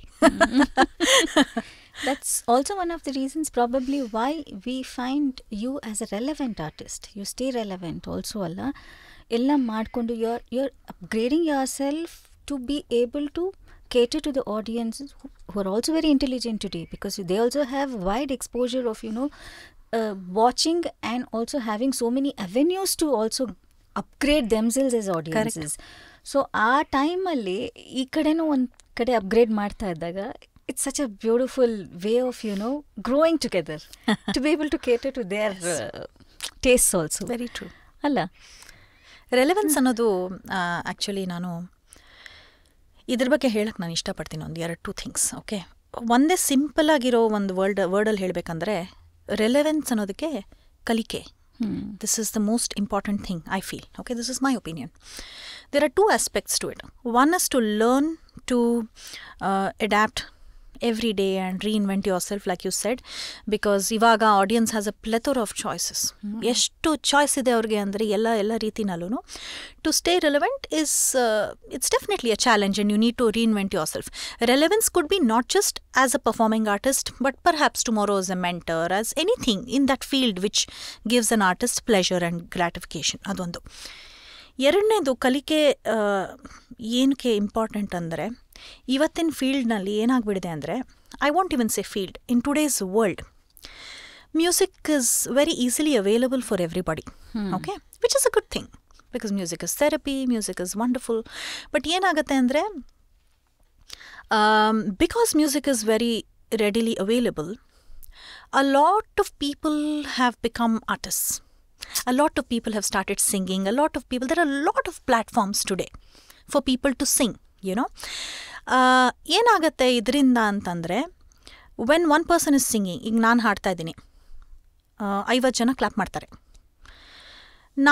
That's also one of the reasons probably why we find you as a relevant artist. You stay relevant also, alla. Ella madkondu you're upgrading yourself to be able to cater to the audiences who are also very intelligent today, because they also have wide exposure of watching and also having so many avenues to also upgrade themselves as audiences. Correct. So ಆ ಟೈಮಲ್ಲಿ ಈ ಕಡೆನೂ ಒಂದು ಕಡೆ upgrade ಮಾಡ್ತಾ ಇದ್ದಾಗ it's such a beautiful way of growing together to be able to cater to their tastes also. Very true. ಅಲ್ಲ, relevance ಅನ್ನೋದು ಆ್ಯಕ್ಚುಲಿ ನಾನು ಇದ್ರ ಬಗ್ಗೆ ಹೇಳಕ್ಕೆ ನಾನು ಇಷ್ಟಪಡ್ತೀನಿ. ಒಂದು 2 ಥಿಂಗ್ಸ್. ಓಕೆ, ಒಂದೇ ಸಿಂಪಲ್ ಆಗಿರೋ ಒಂದು ವರ್ಡಲ್ಲಿ ಹೇಳಬೇಕಂದ್ರೆ ರೆಲೆವೆನ್ಸ್ ಅನ್ನೋದಕ್ಕೆ ಕಲಿಕೆ. This is the most important thing, I feel. Okay, this is my opinion. There are 2 aspects to it. One is to learn to adapt every day and reinvent yourself, like you said, because ಇವಾಗ audience has a plethora of choices. ಎಷ್ಟು choice ಇದೆ ಅವ್ರಿಗೆ ಅಂದರೆ ಎಲ್ಲ ರೀತಿನಲ್ಲೂ to stay relevant is it's definitely a challenge, and you need to reinvent yourself. Relevance could be not just as a performing artist, but perhaps tomorrow as a mentor, as anything in that field which gives an artist pleasure and gratification. ಅದೊಂದು. ಎರಡನೇದು ಕಲಿಕೆ ಏನಕ್ಕೆ important ಅಂದರೆ ಇವತ್ತಿನ ಫೀಲ್ಡ್ನಲ್ಲಿ ಏನಾಗ್ಬಿಡಿದೆ ಅಂದರೆ, I want even say field, in today's world music is very easily available for everybody. Okay, which is a good thing, because music is therapy, music is wonderful. But ಏನಾಗುತ್ತೆ ಅಂದರೆ, because music is very readily available, a lot of people have become artists. A lot of people have started singing. There are a lot of platforms today for people to sing, you know. ಏನಾಗುತ್ತೆ ಇದರಿಂದ ಅಂತಂದರೆ, when one person is singing, ಈಗ ನಾನು ಹಾಡ್ತಾ ಇದ್ದೀನಿ, 50 ಜನ clap ಮಾಡ್ತಾರೆ.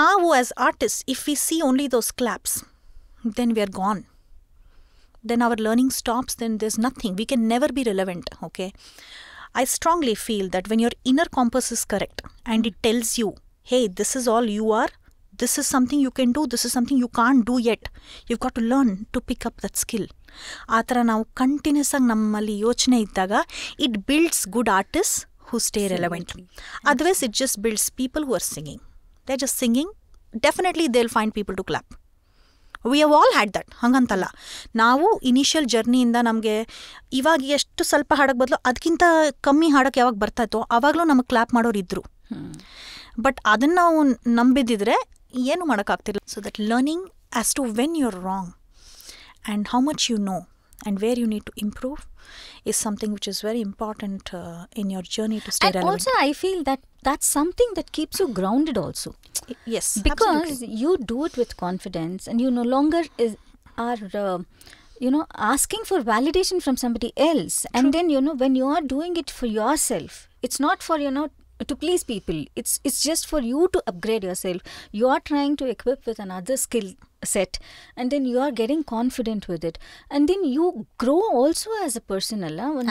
ನಾವು as artist, if we see only those claps, then we are gone. Then our learning stops, then there's nothing. We can never be relevant, okay? I strongly feel that when your inner compass is correct and it tells you, hey, this is all you are, this is something you can do, this is something you can't do yet, you've got to learn to pick up that skill. ಆ ಥರ ನಾವು continuous ಆಗಿ ನಮ್ಮಲ್ಲಿ ಯೋಚನೆ ಇದ್ದಾಗ, it builds good artist who stay relevant. Otherwise, it just builds people who are singing. They're just singing. Definitely, they'll find people to clap. We have all had that. ಹಂಗಂತಲ್ಲ, ನಾವು initial ಜರ್ನಿಯಿಂದ ನಮಗೆ ಇವಾಗ ಎಷ್ಟು ಸ್ವಲ್ಪ ಹಾಡೋಕ್ಕೆ ಬದಲು ಅದಕ್ಕಿಂತ ಕಮ್ಮಿ ಹಾಡೋಕ್ಕೆ ಯಾವಾಗ ಬರ್ತಾಯಿತ್ತೋ ಆವಾಗಲೂ ನಮಗೆ ಕ್ಲಾಪ್ ಮಾಡೋರು ಇದ್ದರು. ಬಟ್ ಅದನ್ನು ನಾವು ನಂಬಿದ್ದಿದ್ರೆ ಏನು ಮಾಡೋಕ್ಕಾಗ್ತಿಲ್ಲ. So that learning as to when you are wrong and how much you know and where you need to improve is something which is very important in your journey to stay relevant. Also, I feel that that's something that keeps you grounded also. Yes, because absolutely. You do it with confidence, and you no longer are asking for validation from somebody else. True. And then when you are doing it for yourself, it's not for to please people. It's just for you to upgrade yourself. You are trying to equip with another skill set, and then you are getting confident with it, and then you grow also as a person.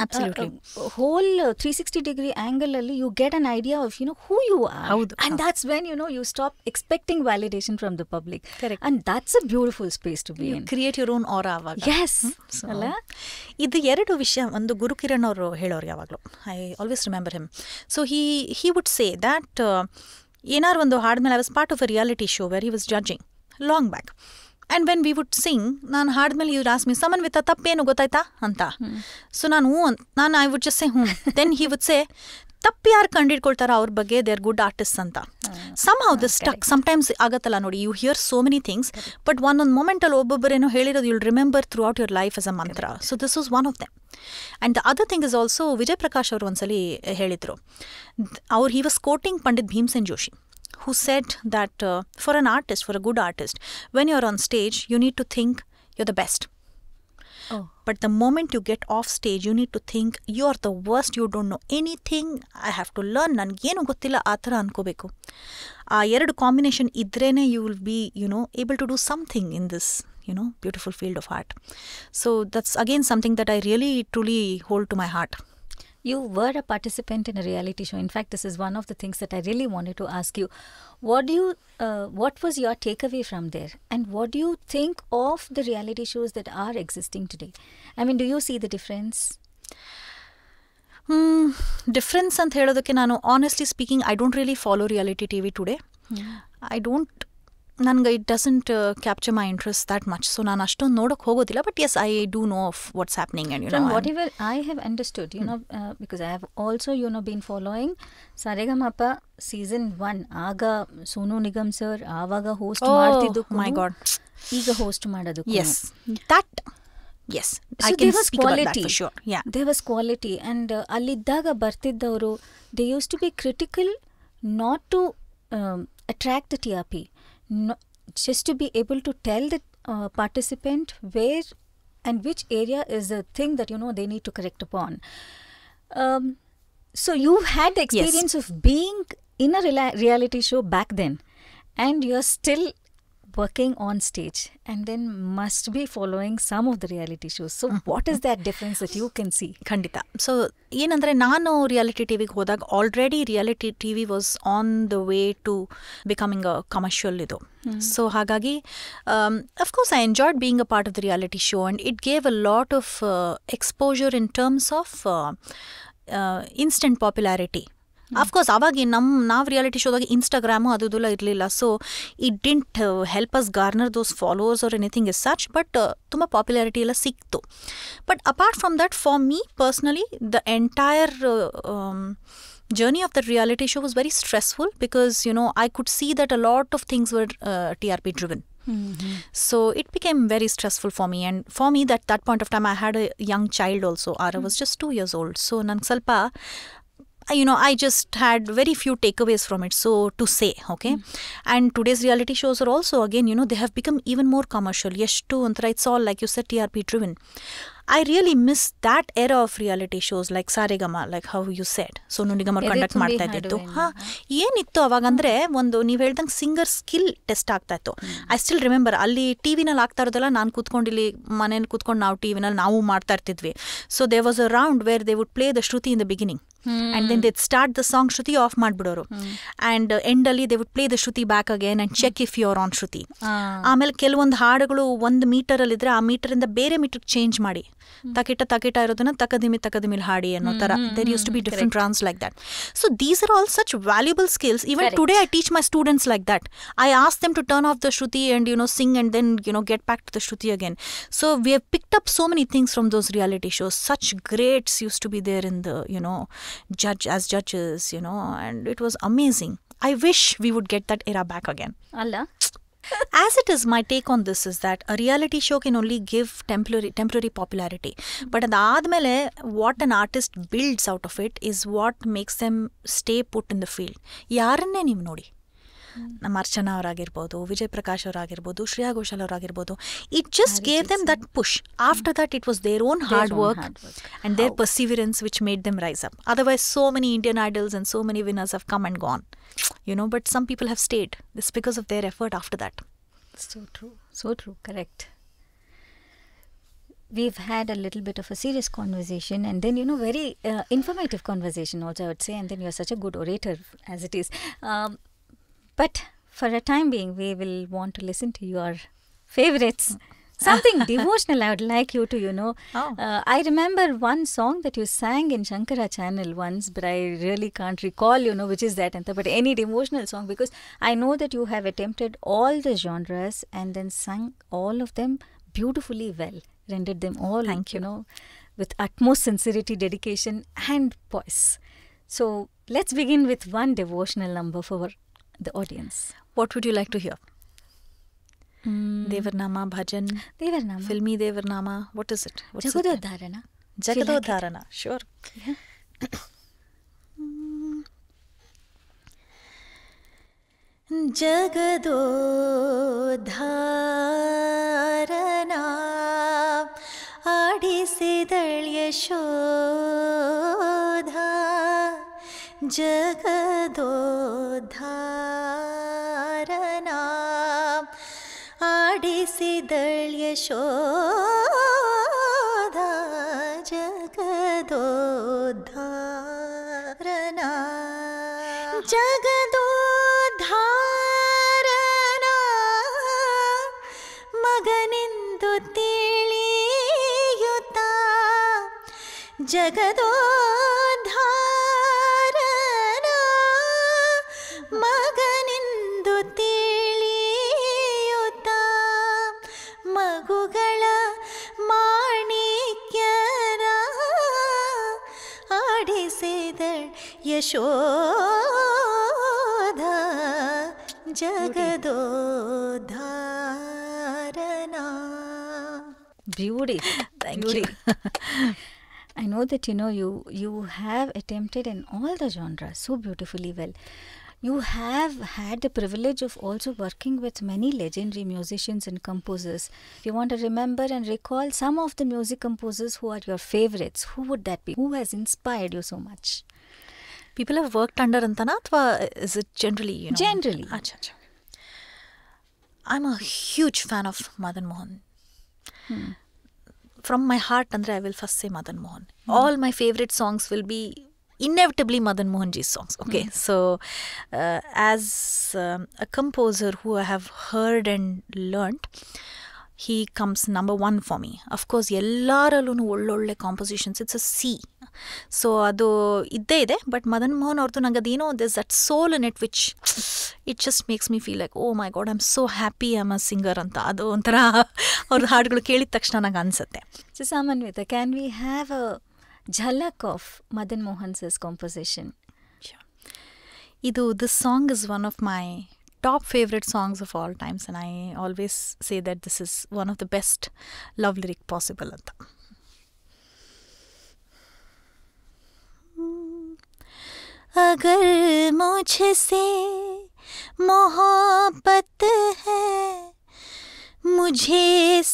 Absolutely. A whole 360-degree angle alli you get an idea of who you are. And that's when you stop expecting validation from the public. Correct. And that's a beautiful space to be in. Create your own aura aವಾಗ. Yes. ಅಲ್ಲ, ಇದು ಎರಡು ವಿಷಯ. ಒಂದು ಗುರುಕಿರಣ್ ಅವರು ಹೇಳೋರು ಯಾವಾಗಲೂ, I always remember him. So he would say that ಏನಾರು ಒಂದು ಹಾಡ್ಮೇಲೆ, I was part of a reality show where he was judging long back. And when we would sing, ನಾನು ಹಾಡ್ಮೇಲೆ ಇವ್ರು ಆಸ್ಮಿ ಸಮನ್ ವಿತ್ ತಪ್ಪೇನು ಗೊತ್ತಾಯ್ತಾ ಅಂತ. ಸೊ ನಾನು I would just say then he would say, ತಪ್ಪು ಯಾರು ಕಂಡಿಡ್ಕೊಳ್ತಾರ ಅವ್ರ ಬಗ್ಗೆ, ದೇ ಆರ್ ಗುಡ್ ಆರ್ಟಿಸ್ಟ್ ಅಂತ. Somehow this stuck. Sometimes ಆಗತ್ತಲ್ಲ ನೋಡಿ, you hear so many things, but ಒಂದೊಂದು ಮೊಮೆಂಟಲ್ಲಿ ಒಬ್ಬೊಬ್ಬರೇನೋ ಹೇಳಿರೋದು you'll remember throughout your life as a mantra. So this was one of them. And the other thing is also, Vijay Prakash ಅವರು ಒಂದ್ಸಲಿ ಹೇಳಿದರು, he was quoting Pandit Bhimsen Joshi, who said that for an artist, for a good artist, when you're on stage, you need to think you're the best. Oh. But the moment you get off stage, you need to think you're the worst, you don't know anything, I have to learn, ನನಗೇನು ಗೊತ್ತಿಲ್ಲ, ಆ ಥರ ಅನ್ಕೋಬೇಕು. ಆ ಎರಡು combination ಇದ್ರೇ you will be, able to do something in this, beautiful field of art. So that's again something that I really, truly hold to my heart. You were a participant in a reality show. In fact, this is one of the things that I really wanted to ask you. What was your takeaway from there? And what do you think of the reality shows that are existing today? I mean, do you see the difference? Difference ಅಂತ ಹೇಳೋದಕ್ಕೆ, ನಾನು honestly speaking, I don't really follow reality T V today. ನನಗೆ it doesn't capture my interest that much. So ನಾನು ಅಷ್ಟೊಂದು ನೋಡೋಕೆ ಹೋಗೋದಿಲ್ಲ. But yes, I do know of what's happening. And from whatever I have understood, because I have also been following Saregamapa season 1. ಆಗ Sonu Nigam sir ಆವಾಗ host ಮಾಡ್ತಿದ್ದು, ಮೈ god, ಈಗ host ಮಾಡೋದು. Yes, so there was quality. For sure. Yeah, there was quality. And ಅಲ್ಲಿದ್ದಾಗ ಬರ್ತಿದ್ದವರು, they used to be critical, not to attract the TRP, just to be able to tell the participant where and which area is the thing that they need to correct upon. So you've had the experience of being in a reality show back then, and you're still working on stage and then must be following some of the reality shows. So what is that difference that you can see? ಖಂಡಿತ. So ಏನಂದರೆ ನಾನು reality ಟಿವಿಗೆ ಹೋದಾಗ already reality TV was on the way to becoming a commercial ಇದು. So ಹಾಗಾಗಿ of course I enjoyed being a part of the reality show and it gave a lot of exposure in terms of instant popularity. Of course ಅವಾಗ ನಾವು reality ಶೋದಾಗ Instagram ಅದೆಲ್ಲ ಇರಲಿಲ್ಲ. So it didn't help us garner those followers or anything is such, but ತುಂಬ popularity ಎಲ್ಲ ಸಿಕ್ತು. But apart from that, for me personally the entire journey of the reality show was very stressful because, you know, I could see that a lot of things were TRP driven. So it became very stressful for me, and for me that point of time I had a young child also. I was just 2 years old, so nan salpa, you know, I just had very few takeaways from it, so to say, okay. And today's reality shows are also, again, you know, they have become even more commercial. Yeshtu antara, it's all like you said, TRP driven. I really miss that era of reality shows like Saregama, like how you said. Sonu Nigam ಅವರು conduct ಮಾಡ್ತಾ ಇದ್ದಿತ್ತು. ಏನಿತ್ತು ಅವಾಗ ಅಂದರೆ, ಒಂದು ನೀವು ಹೇಳ್ದಂಗೆ singer skill test ಆಗ್ತಾ ಇತ್ತು. ಐ ಸ್ಟಿಲ್ ರಿಮೆಂಬರ್, ಅಲ್ಲಿ ಟಿ ವಿನಲ್ಲಿ ಆಗ್ತಾ ಇರೋದಲ್ಲ, ನಾನು ಕೂತ್ಕೊಂಡು ಇಲ್ಲಿ ಮನೇಲಿ ಕೂತ್ಕೊಂಡು ನಾವು ಟಿ ವಿನಲ್ಲಿ ನಾವು ಮಾಡ್ತಾ ಇರ್ತಿದ್ವಿ. So they was a round where they would play the Shruti in the beginning and then they'd start the song Shruti off ಮಾಡ್ಬಿಡೋರು, and end ಅಲ್ಲಿ they would play the Shruti back again and check if you're on Shruti. ಆಮೇಲೆ ಕೆಲವೊಂದು ಹಾಡುಗಳು 1 ಮೀಟರಲ್ಲಿದ್ರೆ ಆ ಮೀಟರಿಂದ ಬೇರೆ ಮೀಟರ್ಗೆ change ಮಾಡಿ ತಕಿಟ ಇರೋದನ್ನ ತಕದಿಮಿಲ್ ಹಾಡಿ ಅನ್ನೋ ಥರ. There used to be different rounds like that. So these are all such valuable skills. Even today I teach my students like that. I ask them to turn off the Shruti and, you know, sing and then, you know, get back to the Shruti again. So we have picked up so many things from those reality shows. Such greats used to be there in the, you know, judges, you know, and it was amazing. I wish we would get that era back again. Allah. As it is, my take on this is that a reality show can only give temporary popularity. But adadmele, what an artist builds out of it is what makes them stay put in the field. Yaranne ನೀವು ನೋಡಿ, ನಮ್ಮ ಅರ್ಚನಾ ಅವರಾಗಿರ್ಬೋದು, ವಿಜಯ್ ಪ್ರಕಾಶ್ ಅವರಾಗಿರ್ಬೋದು, ಶ್ರೇಯಾ ಘೋಷಾಲ್ ಅವರಾಗಿರ್ಬೋದು, it just gave them that push. After that it was their own hard work and their perseverance which made them rise up. Otherwise, so many Indian idols and so many winners have come and gone, you know, but some people have stayed. It's because of their effort after that. So true, correct. We've had a little bit of a serious conversation, and then, you know, very informative conversation also, I would say, and then you're such a good orator as it is. But for a time being, we will want to listen to your favorites. Something devotional I would like you to, you know. I remember one song that you sang in Shankara channel once, but I really can't recall, you know, which is that. But any devotional song, because I know that you have attempted all the genres and then sung all of them beautifully well, rendered them all, you know, with utmost sincerity, dedication and poise. So let's begin with one devotional number for the audience. What would you like to hear? Devarnama, bhajan, Devarnama, filmi Devarnama. What is it? Jagadodharana. Jagadodharana, sure. Yeah. ಜಗದೋದ್ಧಾರನಾ ಆಡಿಸಿದಳ್ ಯಶೋಧ, ಜಗದೋದ್ಧಾರನಾ ಆಡಿಸಿದಳ್ ಯಶೋಧ, ಜಗದೋದ್ಧಾರನಾ ಜಗದೋದ್ಧಾರನಾ ಮಗನೆಂದು ತಿಳಿಯುತ್ತ, ಜಗದೋದ್ಧಾರನಾ ಮಗನೆಂದು ತಿಳಿಯುತ್ತ, ಮಗುಗಳ ಮಾಣಿಕ್ಯರ ಆಡಿಸಿದಳ್ ಯಶೋಧ, ಜಗದೋದ್ಧಾರನಾ. Beauty. Thank you. I know that, you know, you have attempted in all the genres so beautifully well. You have had the privilege of also working with many legendary musicians and composers. If you want to remember and recall some of the music composers who are your favorites, who would that be? Who has inspired you so much? People have worked under antana, athwa is it generally, you know? Generally. Acha. I'm a huge fan of Madan Mohan. From my heart, andre, I will first say Madan Mohan. All my favorite songs will be inevitably Madan Mohan ji's songs. Okay, so as a composer who I have heard and learnt, he comes number one for me. Of course, ಎಲ್ಲರಲ್ಲೂ ಒಳ್ಳೊಳ್ಳೆ compositions, it's a sea. So ಅದು ಇದ್ದೇ ಇದೆ. But Madan Mohan ಅವ್ರದ್ದು ನಂಗೆ ಅದೇನೋ this that soul in it which it just makes me feel like oh my god I am so happy I am a singer ಅಂತ. ಅದು ಒಂಥರ ಅವ್ರ ಹಾಡುಗಳು ಕೇಳಿದ ತಕ್ಷಣ ನಂಗೆ ಅನಿಸುತ್ತೆ. ಸೊ ಸಾಮಾನ್ಯತೆ, can we have a jhalak of Madan Mohan's composition? ಇದು this song is one of my top favorite songs of all times, and I always say that this is one of the best love lyric possible. अगर मुझसे मोहब्बत है, मुझे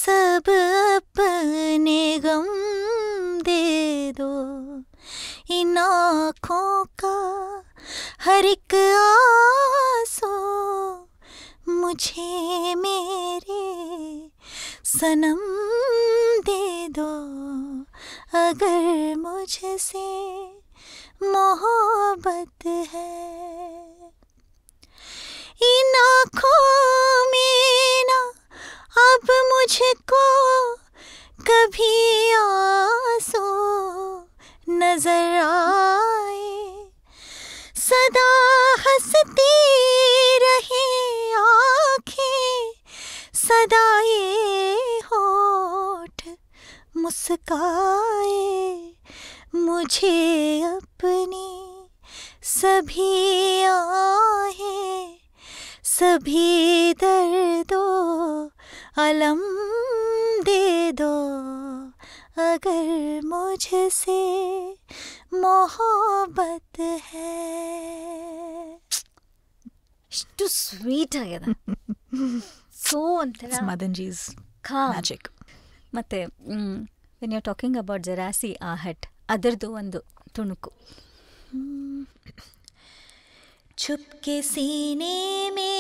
सब अपने गम दे दो, इन आँखों का हर एक आंसू मुझे मेरे सनम दे दो. अगर मुझसे मोहब्बत है, इन आँखों में ना अब मुझको कभी आंसू नजर आए, सदा हंसती रहे आँखें, सदा ये होठ मुस्काए, मुझे अपनी सभी आहें, सभी दर्दों अलम दे दो. अगर मुझसे मोहब्बत है. ಎಷ್ಟು ಸ್ವೀಟ್ ಆಗಿದೆ. ಸೊ ಒಂಥರ ಮದನ್ ಜೀಸ್ ಮ್ಯಾಜಿಕ್. ಮತ್ತು when you are talking about Zarasi Aahat, ಅದರದ್ದು ಒಂದು ತುಣುಕು. ಚುಪ್ಕೆ ಸೀನೆ ಮೇ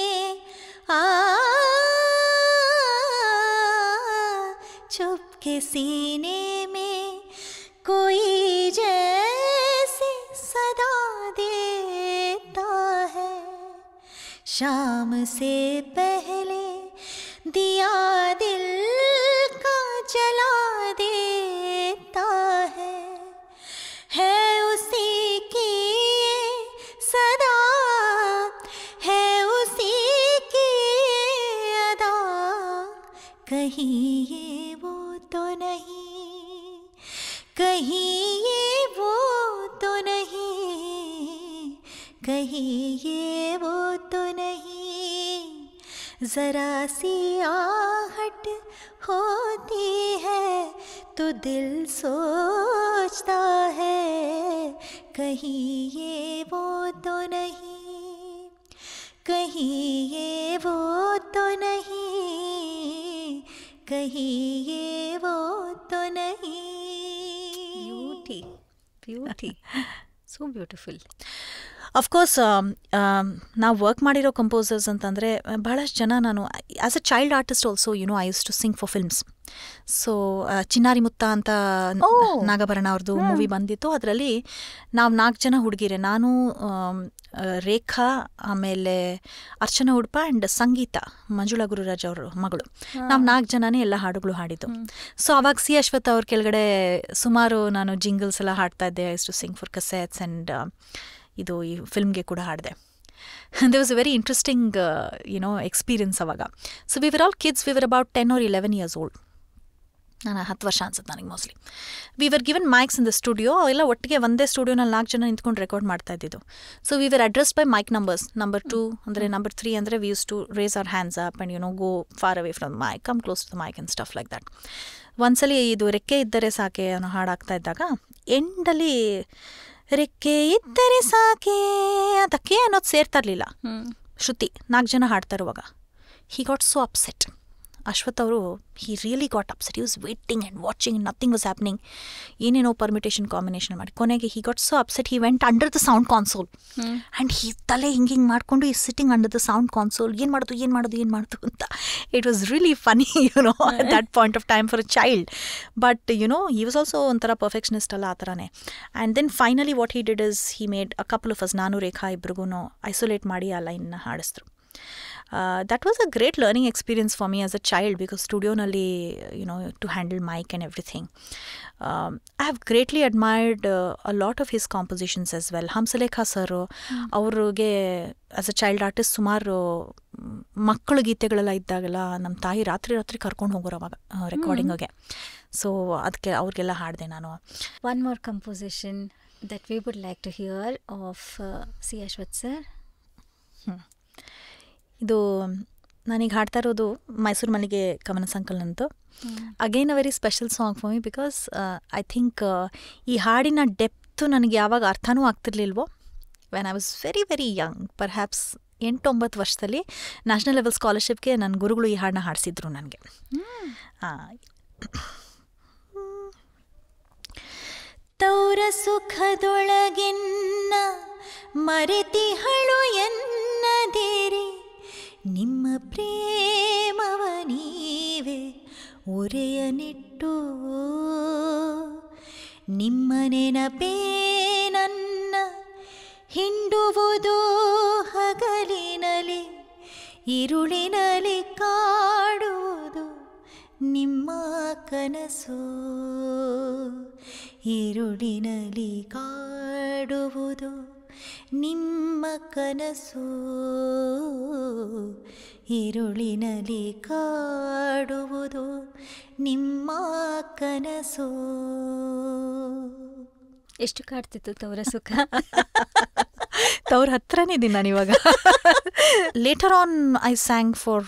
चुपके सीने में कोई जैसे सदा देता है, शाम से पहले दिया दिल का जला देता है उसी की सदा, है उसी की अदा, कहीं ये वो तो नहीं, कहीं ये वो तो नहीं, कहीं ये वो तो नहीं, जरा सी आहट होती है तो दिल सोचता है, कहीं ये वो तो नहीं, कहीं ये वो तो नहीं, कहीं ये वो तो नहीं. Beauty so beautiful. ಅಫ್ಕೋರ್ಸ್ ನಾವು ವರ್ಕ್ ಮಾಡಿರೋ ಕಂಪೋಸರ್ಸ್ ಅಂತಂದರೆ ಬಹಳಷ್ಟು ಜನ, ನಾನು as a child artist also I use to sing for films. So Chinnari Mutta ಅಂತ ನಾಗಭರಣ ಅವ್ರದ್ದು ಮೂವಿ ಬಂದಿತ್ತು. ಅದರಲ್ಲಿ ನಾವು 4 ಜನ ಹುಡುಗಿರೆ, ನಾನು, ರೇಖಾ, ಆಮೇಲೆ ಅರ್ಚನಾ ಉಡುಪ ಆ್ಯಂಡ್ ಸಂಗೀತ, ಮಂಜುಳಾ ಗುರುರಾಜ್ ಅವ್ರ ಮಗಳು, ನಾವು 4 ಜನನೇ ಎಲ್ಲ ಹಾಡುಗಳು ಹಾಡಿದ್ದು. ಸೊ ಅವಾಗ ಸಿ ಅಶ್ವಥ್ ಅವ್ರ ಕೆಳಗಡೆ ಸುಮಾರು ನಾನು ಜಿಂಗಲ್ಸ್ ಎಲ್ಲ ಹಾಡ್ತಾ ಇದ್ದೆ. I use to sing for cassettes and ಇದು ಈ ಫಿಲ್ಮ್ಗೆ ಕೂಡ ಹಾಡಿದೆ. They was a very interesting experience ಅವಾಗ. So we were all kids, we were about 10 or 11 years old. ನಾನು 10 ವರ್ಷ ಅನ್ಸುತ್ತೆ ನನಗೆ mostly. We were given mics in the studio. ಎಲ್ಲ ಒಟ್ಟಿಗೆ ಒಂದೇ ಸ್ಟುಡಿಯೋನಲ್ಲಿ 4 ಜನ ನಿಂತ್ಕೊಂಡು ರೆಕಾರ್ಡ್ ಮಾಡ್ತಾ ಇದ್ದಿದ್ದು. So we were addressed by mic numbers. Number 2 ಅಂದರೆ ನಂಬರ್ 3 ಅಂದರೆ we used to raise our hands up and go far away from mic, come close to the mic and stuff like that. ಒಂದ್ಸಲಿ ಇದು ರೆಕ್ಕೆ ಇದ್ದರೆ ಸಾಕೆ ಅನ್ನೋ ಹಾಡಾಗ್ತಾ ಇದ್ದಾಗ ಎಂಡಲ್ಲಿ ರೆಕ್ಕೆ ಇದ್ದರೆ ಸಾಕೆ ಅಂತ ಕೆ ಅನ್ನೋದು ಸೇರ್ತಾ ಇರಲಿಲ್ಲ ಶ್ರುತಿ. 4 ಜನ ಹಾಡ್ತಾ ಇರುವಾಗ he got so upset. Ashwath ಅವರು he really got upset. He was waiting and watching and nothing was happening. ಏನೇನೋ ಪರ್ಮಿಟೇಷನ್ ಕಾಂಬಿನೇಷನ್ ಮಾಡಿ ಕೊನೆಗೆ he got so upset he went under the sound console and he ತಲೆ ಹಿಂಗೆ ಮಾಡಿಕೊಂಡು ಈ sitting under the sound console. ಏನು ಮಾಡೋದು ಅಂತ. It was really funny at that point of time for a child. But he was also ಒಂಥರ perfectionist ಅಲ್ಲ, ಆ ಥರನೇ. And then finally what he did is he made a couple of us, ನಾನು ರೇಖಾ ಇಬ್ರಿಗೂ isolate ಮಾಡಿ ಆ ಲೈನ್ನ ಹಾಡಿಸಿದ್ರು. That was a great learning experience for me as a child, because studio nalli, to handle mic and everything. I have greatly admired a lot of his compositions as well. Hamsalekha sir, ಅವ್ರಿಗೆ as a child artist ಸುಮಾರು ಮಕ್ಕಳ ಗೀತೆಗಳೆಲ್ಲ ಇದ್ದಾಗಲ್ಲ ನಮ್ಮ ತಾಯಿ ರಾತ್ರಿ ಕರ್ಕೊಂಡು ಹೋಗೋರು ಅವಾಗ ರೆಕಾರ್ಡಿಂಗ್ಗೆ. So ಅದಕ್ಕೆ ಅವ್ರಿಗೆಲ್ಲ ಹಾಡಿದೆ ನಾನು. One more composition that we would like to hear of C. Ashwath sir. ಇದು ನಾನೀಗ ಹಾಡ್ತಾ ಇರೋದು ಮೈಸೂರು ಮಲ್ಲಿಗೆ ಕವನ ಸಂಕಲನದ್ದು. Again a very special song for me, because I think ಈ ಹಾಡಿನ ಡೆಪ್ತು ನನಗೆ ಯಾವಾಗ ಅರ್ಥನೂ ಆಗ್ತಿರ್ಲಿಲ್ವೋ, when I was very very young, perhaps 8-9 ವರ್ಷದಲ್ಲಿ ನ್ಯಾಷನಲ್ ಲೆವೆಲ್ ಸ್ಕಾಲರ್ಶಿಪ್ಗೆ ನನ್ನ ಗುರುಗಳು ಈ ಹಾಡನ್ನ ಹಾಡಿಸಿದ್ರು ನನಗೆ. ತೌರ ಸುಖದೊಳಗೆನ್ನ ಮರೆತಿಹಳು ಎನ್ನದಿರಿ, ನಿಮ್ಮ ಪ್ರೇಮವ ನೀವೇ ಒರೆಯನಿಟ್ಟು, ನಿಮ್ಮ ನೆನಪೇ ನನ್ನ ಹಿಂಡುವುದು ಹಗಲಿನಲಿ, ಇರುಳಿನಲಿ ಕಾಡುವುದು ನಿಮ್ಮ ಕನಸು, ಇರುಳಿನಲಿ ಕಾಡುವುದು ನಿಮ್ಮ ಕನಸು, ಇರುಳಿನಲಿ ಕಾಡುವುದು ನಿಮ್ಮ ಕನಸು. ಎಷ್ಟು ಕಾಡ್ತಿತ್ತು ತವರ ಸುಖ. ತವ್ರ ಹತ್ರನೇ ಇದ್ದೀನಿ ನಾನು ಇವಾಗ. Later on I sang for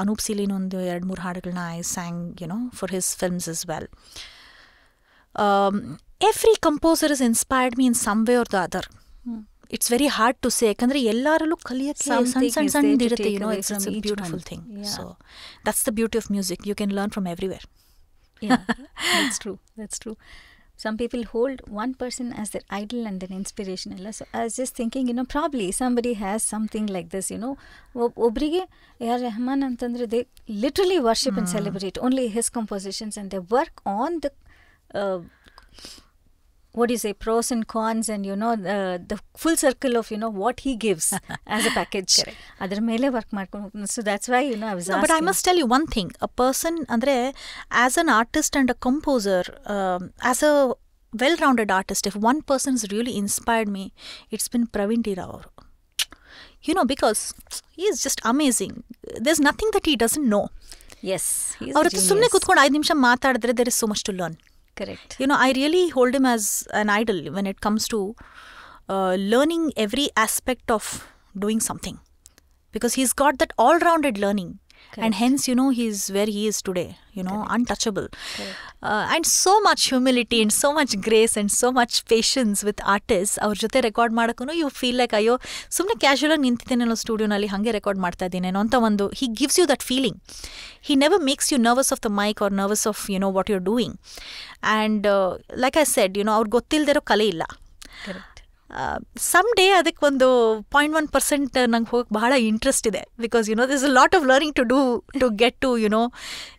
Anoop Seelin ಒಂದು 2-3 ಹಾಡುಗಳನ್ನ I sang for his films as well. Every composer is inspired me in some way or the other. It's very hard to say, ಯಾಕಂದರೆ ಎಲ್ಲರಲ್ಲೂ ಕಲಿಯೋಕ್ಕೆ ಸಣ್ಣದಿರುತ್ತೆ. It's a beautiful thing. So that's the beauty of music. You can learn from everywhere. That's true. Some people hold one person as their idol and an inspiration. So I was just thinking, probably somebody has something like this, Obrige A.R. Rahman antandre, they literally worship and celebrate only his compositions, and they work on the what do you say, pros and cons, and the full circle of what he gives as a package. Adar mele work ಮಾಡ್ಕೊಂಡು. So that's why I was asking. But I must tell you one thing. A person andre, as an artist and a composer, as a well-rounded artist, if one person has really inspired me, it's been Praveen T. Rao. Because he is just amazing. There's nothing that he doesn't know. Yes, he is a ಅವ್ರ genius. ಸುಮ್ಮನೆ ಕೂತ್ಕೊಂಡು 5 ನಿಮಿಷ ಮಾತಾಡಿದ್ರೆ there is so much to learn. Correct. I really hold him as an idol when it comes to learning every aspect of doing something, because he's got that all-rounded learning. Correct. And hence, he's where he is today, Correct. Untouchable. And so much humility and so much grace and so much patience with artists. Our jothe record ಮಾಡಕ್ಕೂ you feel like, ಅಯ್ಯೋ ಸುಮ್ಮನೆ casual ಆಗಿ ನಿಂತಿದ್ದೇನೋ ಸ್ಟುಡಿಯೋನಲ್ಲಿ ಹಾಗೆ record ಮಾಡ್ತಾ ಇದ್ದೀನೇನೋ ಅಂತ ಒಂದು he gives you that feeling. He never makes you nervous of the mic or nervous of, what you're doing. And like I said, ಅವ್ರು ಗೊತ್ತಿಲ್ಲದಿರೋ ಕಲೆ ಇಲ್ಲ. Correct. ಸಮ್ ಡೇ ಅದಕ್ಕೆ ಒಂದು 0.1% ನಂಗೆ ಹೋಗಕ್ಕೆ ಬಹಳ ಇಂಟ್ರೆಸ್ಟ್ ಇದೆ, because this a lot of learning to do to get to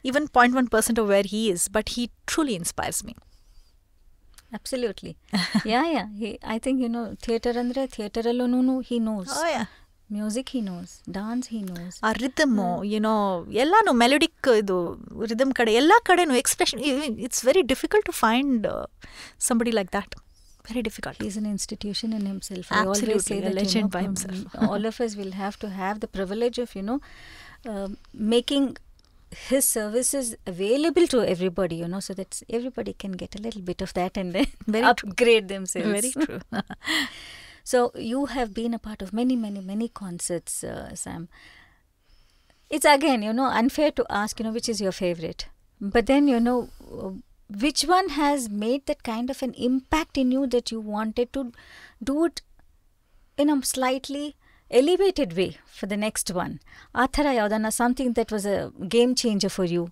even 0.1% of where he is, but he truly inspires me. Absolutely. Yeah. I think theatre andre theatre allೂ he knows. Oh yeah. Music he knows, dance he knows. ಆ ರಿದಮ್ಮು ಎಲ್ಲಾನು melodic ಇದು rhythm ಕಡೆ ಎಲ್ಲ ಕಡೆನೂ expression. It's very difficult to find somebody like that. Very difficult. He's an institution in himself. Absolutely. I always say that, a legend by himself. All of us will have to have the privilege of making his services available to everybody, so that everybody can get a little bit of that and then upgrade themselves. Very true. So you have been a part of many concerts, Sam. It's again, unfair to ask, which is your favorite. But then, which one has made that kind of an impact in you that you wanted to do it in a slightly elevated way for the next one. ಆ ಥರ ಯಾವುದನ್ನ something that was a game changer for you,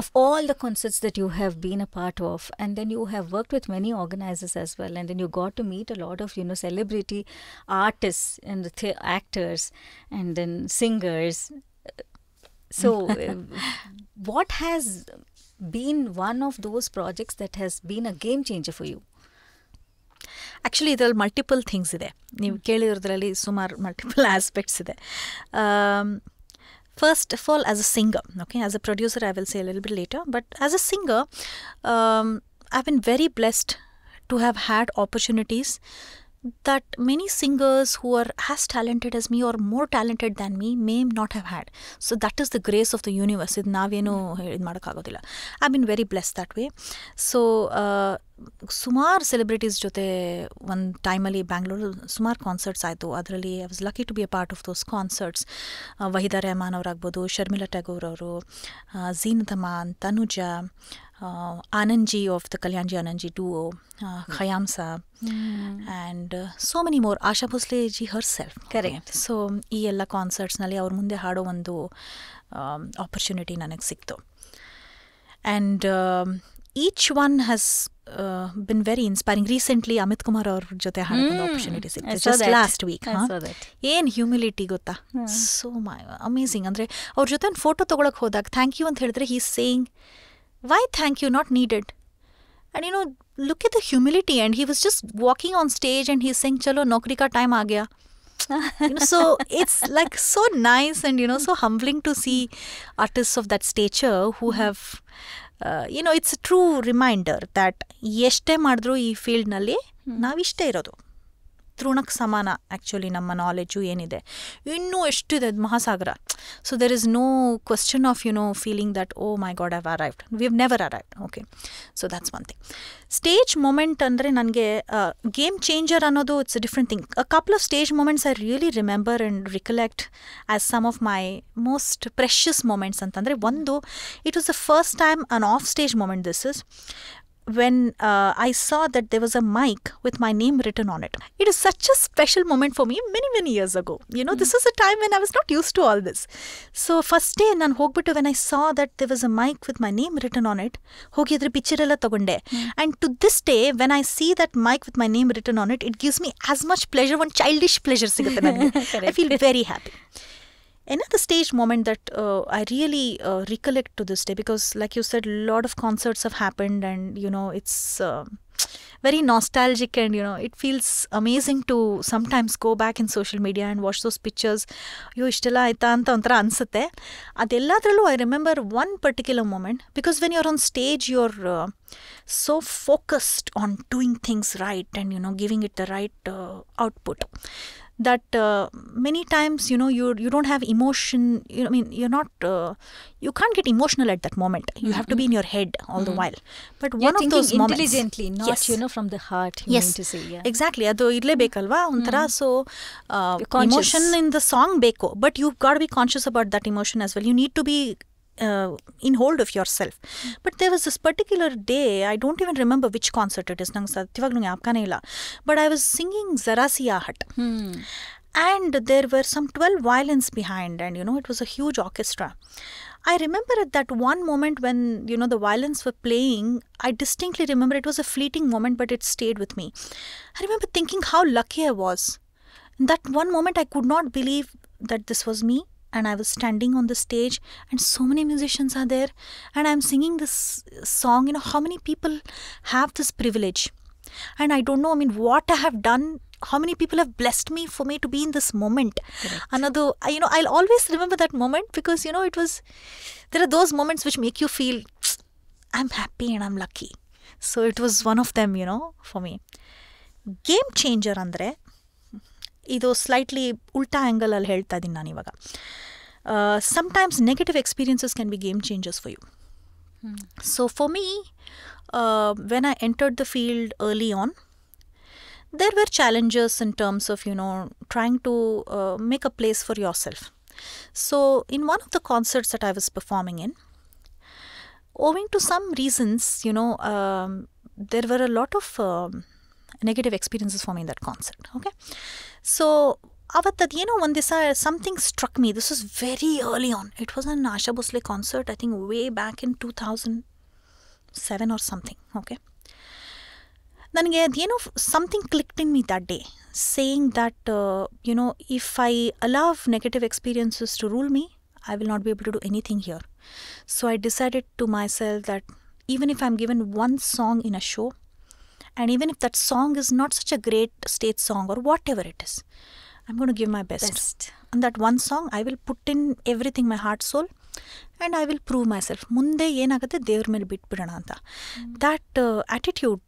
of all the concerts that you have been a part of, and then you have worked with many organizers as well, and then you got to meet a lot of, you know, celebrity artists and actors and then singers. So what has been one of those projects that has been a game changer for you? Actually ಇದರಲ್ಲಿ multiple things ಇದೆ. ನೀವು ಕೇಳಿರೋದ್ರಲ್ಲಿ ಸುಮಾರು multiple aspects ಇದೆ. First of all, as a singer, okay, as a producer I will say little bit later, but as a singer I been very blessed to have had opportunities that many singers who are as talented as me or more talented than me may not have had. So that is the grace of the universe. ಇದು ನಾವೇನು ಇದು ಮಾಡೋಕ್ಕಾಗೋದಿಲ್ಲ. I been very bless that way. So ಸುಮಾರು celebrities ಜೊತೆ ಒಂದು ಟೈಮಲ್ಲಿ ಬ್ಯಾಂಗ್ಳೂರಲ್ಲಿ ಸುಮಾರು ಕಾನ್ಸರ್ಟ್ಸ್ ಆಯಿತು. ಅದರಲ್ಲಿ I was lucky to be a part of those concerts. Waheeda Rehman ಅವರಾಗ್ಬೋದು, ಶರ್ಮಿಳಾ ಟಗೋರ್ ಅವರು, Zeenat Aman, Tanuja, Anandji of the Kalyanji Anandji duo, Khayyam Saab, and so many more. Asha Bhosle ji herself. Correct. So ಈ ಎಲ್ಲ ಕಾನ್ಸರ್ಟ್ಸ್ನಲ್ಲಿ ಅವ್ರ ಮುಂದೆ ಹಾಡೋ ಒಂದು ಆಪರ್ಚುನಿಟಿ ನನಗೆ ಸಿಕ್ತು. And each one has been very inspiring. Recently Amit Kumar ಅವ್ರ ಜೊತೆ ಹಾಡೋ ಆಪರ್ಚುನಿಟಿ ಸಿಕ್ತು, ಜಸ್ಟ್ ಲಾಸ್ಟ್ ವೀಕ್. ಏನು ಹ್ಯೂಮಿಲಿಟಿ ಗೊತ್ತಾ, ಸೋ ಅಮೇಝಿಂಗ್. ಅಂದರೆ ಅವ್ರ ಜೊತೆ ಒಂದು ಫೋಟೋ ತೊಗೊಳಕ್ಕೆ ಹೋದಾಗ ಥ್ಯಾಂಕ್ ಯು ಅಂತ ಹೇಳಿದ್ರೆ ಹೀ saying, why thank you, not needed. And you know, look at the humility, and he was just walking on stage and he's saying chalo naukri ka time aa gaya. You know, so it's like so nice and, you know, so humbling to see artists of that stature who have you know, it's a true reminder that ಎಷ್ಟೇ ಮಾಡಿದ್ರು ಈ ಫೀಲ್ಡ್ನಲ್ಲಿ ನಾವಿಷ್ಟೇ ಇರೋದು, ತೃಣಕ್ಕೆ ಸಮಾನ. Actually ನಮ್ಮ knowledge ಏನಿದೆ ಇನ್ನೂ ಎಷ್ಟಿದೆ, ಮಹಾಸಾಗರ. So there is no question of, you know, feeling that oh my god I've arrived. We have never arrived. Okay, so that's one thing. Stage moment ಅಂದರೆ ನನಗೆ ಗೇಮ್ ಚೇಂಜರ್ ಅನ್ನೋದು it's a different thing. A couple of stage moments I really remember and recollect as some of my most precious moments ಅಂತಂದರೆ, ಒಂದು, it was the first time on off stage moment. This is when I saw that there was a mic with my name written on it. It is such a special moment for me many years ago. You know, this was a time when I was not used to all this. So first day nan hogbittu, when I saw that there was a mic with my name written on it, hogi adra picture ella tagonde. And to this day, when I see that mic with my name written on it, it gives me as much pleasure, one childish pleasure sigutte nange. I feel very happy. Another stage moment that I really recollect to this day, because like you said, a lot of concerts have happened, and you know, it's very nostalgic, and you know, it feels amazing to sometimes go back in social media and watch those pictures. Yo ishtella aita anta onthara ansutte. Adelladrallu I remember one particular moment, because when you're on stage, you're so focused on doing things right and, you know, giving it the right output, that many times, you know, you don't have emotion. You know, I mean, you're not you can't get emotional at that moment. You have to be in your head all the while. But you're one of those moments, intelligently, not, yes, you know, from the heart, you mean to say. Yeah, exactly. adu irle bekalva ontara. So emotion in the song beko, but you've got to be conscious about that emotion as well. You need to be in hold of yourself. But there was this particular day, I don't even remember which concert it is, nange satyavaglu gnapakane illa, but I was singing Zara Si Aahat, and there were some 12 violins behind, and you know, it was a huge orchestra. I remember at that one moment when, you know, the violins were playing, I distinctly remember it was a fleeting moment, but it stayed with me. I remember thinking how lucky I was. In that one moment, I could not believe that this was me, and I was standing on the stage, and so many musicians are there, and I'm singing this song. You know, how many people have this privilege? And I don't know, I mean, what I have done, how many people have blessed me for me to be in this moment. Another, you know, I'll always remember that moment, because, you know, it was, there are those moments which make you feel I'm happy and I'm lucky. So it was one of them, you know, for me. Game changer andre, ಇದು slightly ಉಲ್ಟಾ ಆ್ಯಂಗಲಲ್ಲಿ ಹೇಳ್ತಾ ಇದ್ದೀನಿ ನಾನು ಇವಾಗ. Sometimes negative experiences can be game changers for you. So for me, when I entered the field early on, there were challenges in terms of, you know, trying to make a place for yourself. So in one of the concerts that I was performing in, owing to some reasons, you know, there were a lot of negative experiences for me in that concert. Okay, so ಅವತ್ತದೇನೋ ಒಂದು ದಿವಸ something struck me. This was very early on. It was an Asha Bhosle concert, I think way back in 2007 or something. Okay, ನನಗೆ ಅದೇನೋ something clicked in me that day, saying that if I allow negative experiences to rule me, I will not be able to do anything here. So I decided to myself that even if I'm given one song in a show, and even if that song is not such a great stage song or whatever it is, I'm going to give my best. And that one song, I will put in everything, my heart, soul, and I will prove myself. ಮುಂದೆ ಏನಾಗುತ್ತೆ ದೇವ್ರ ಮೇಲೆ ಬಿಟ್ಬಿಡೋಣ ಅಂತ. That attitude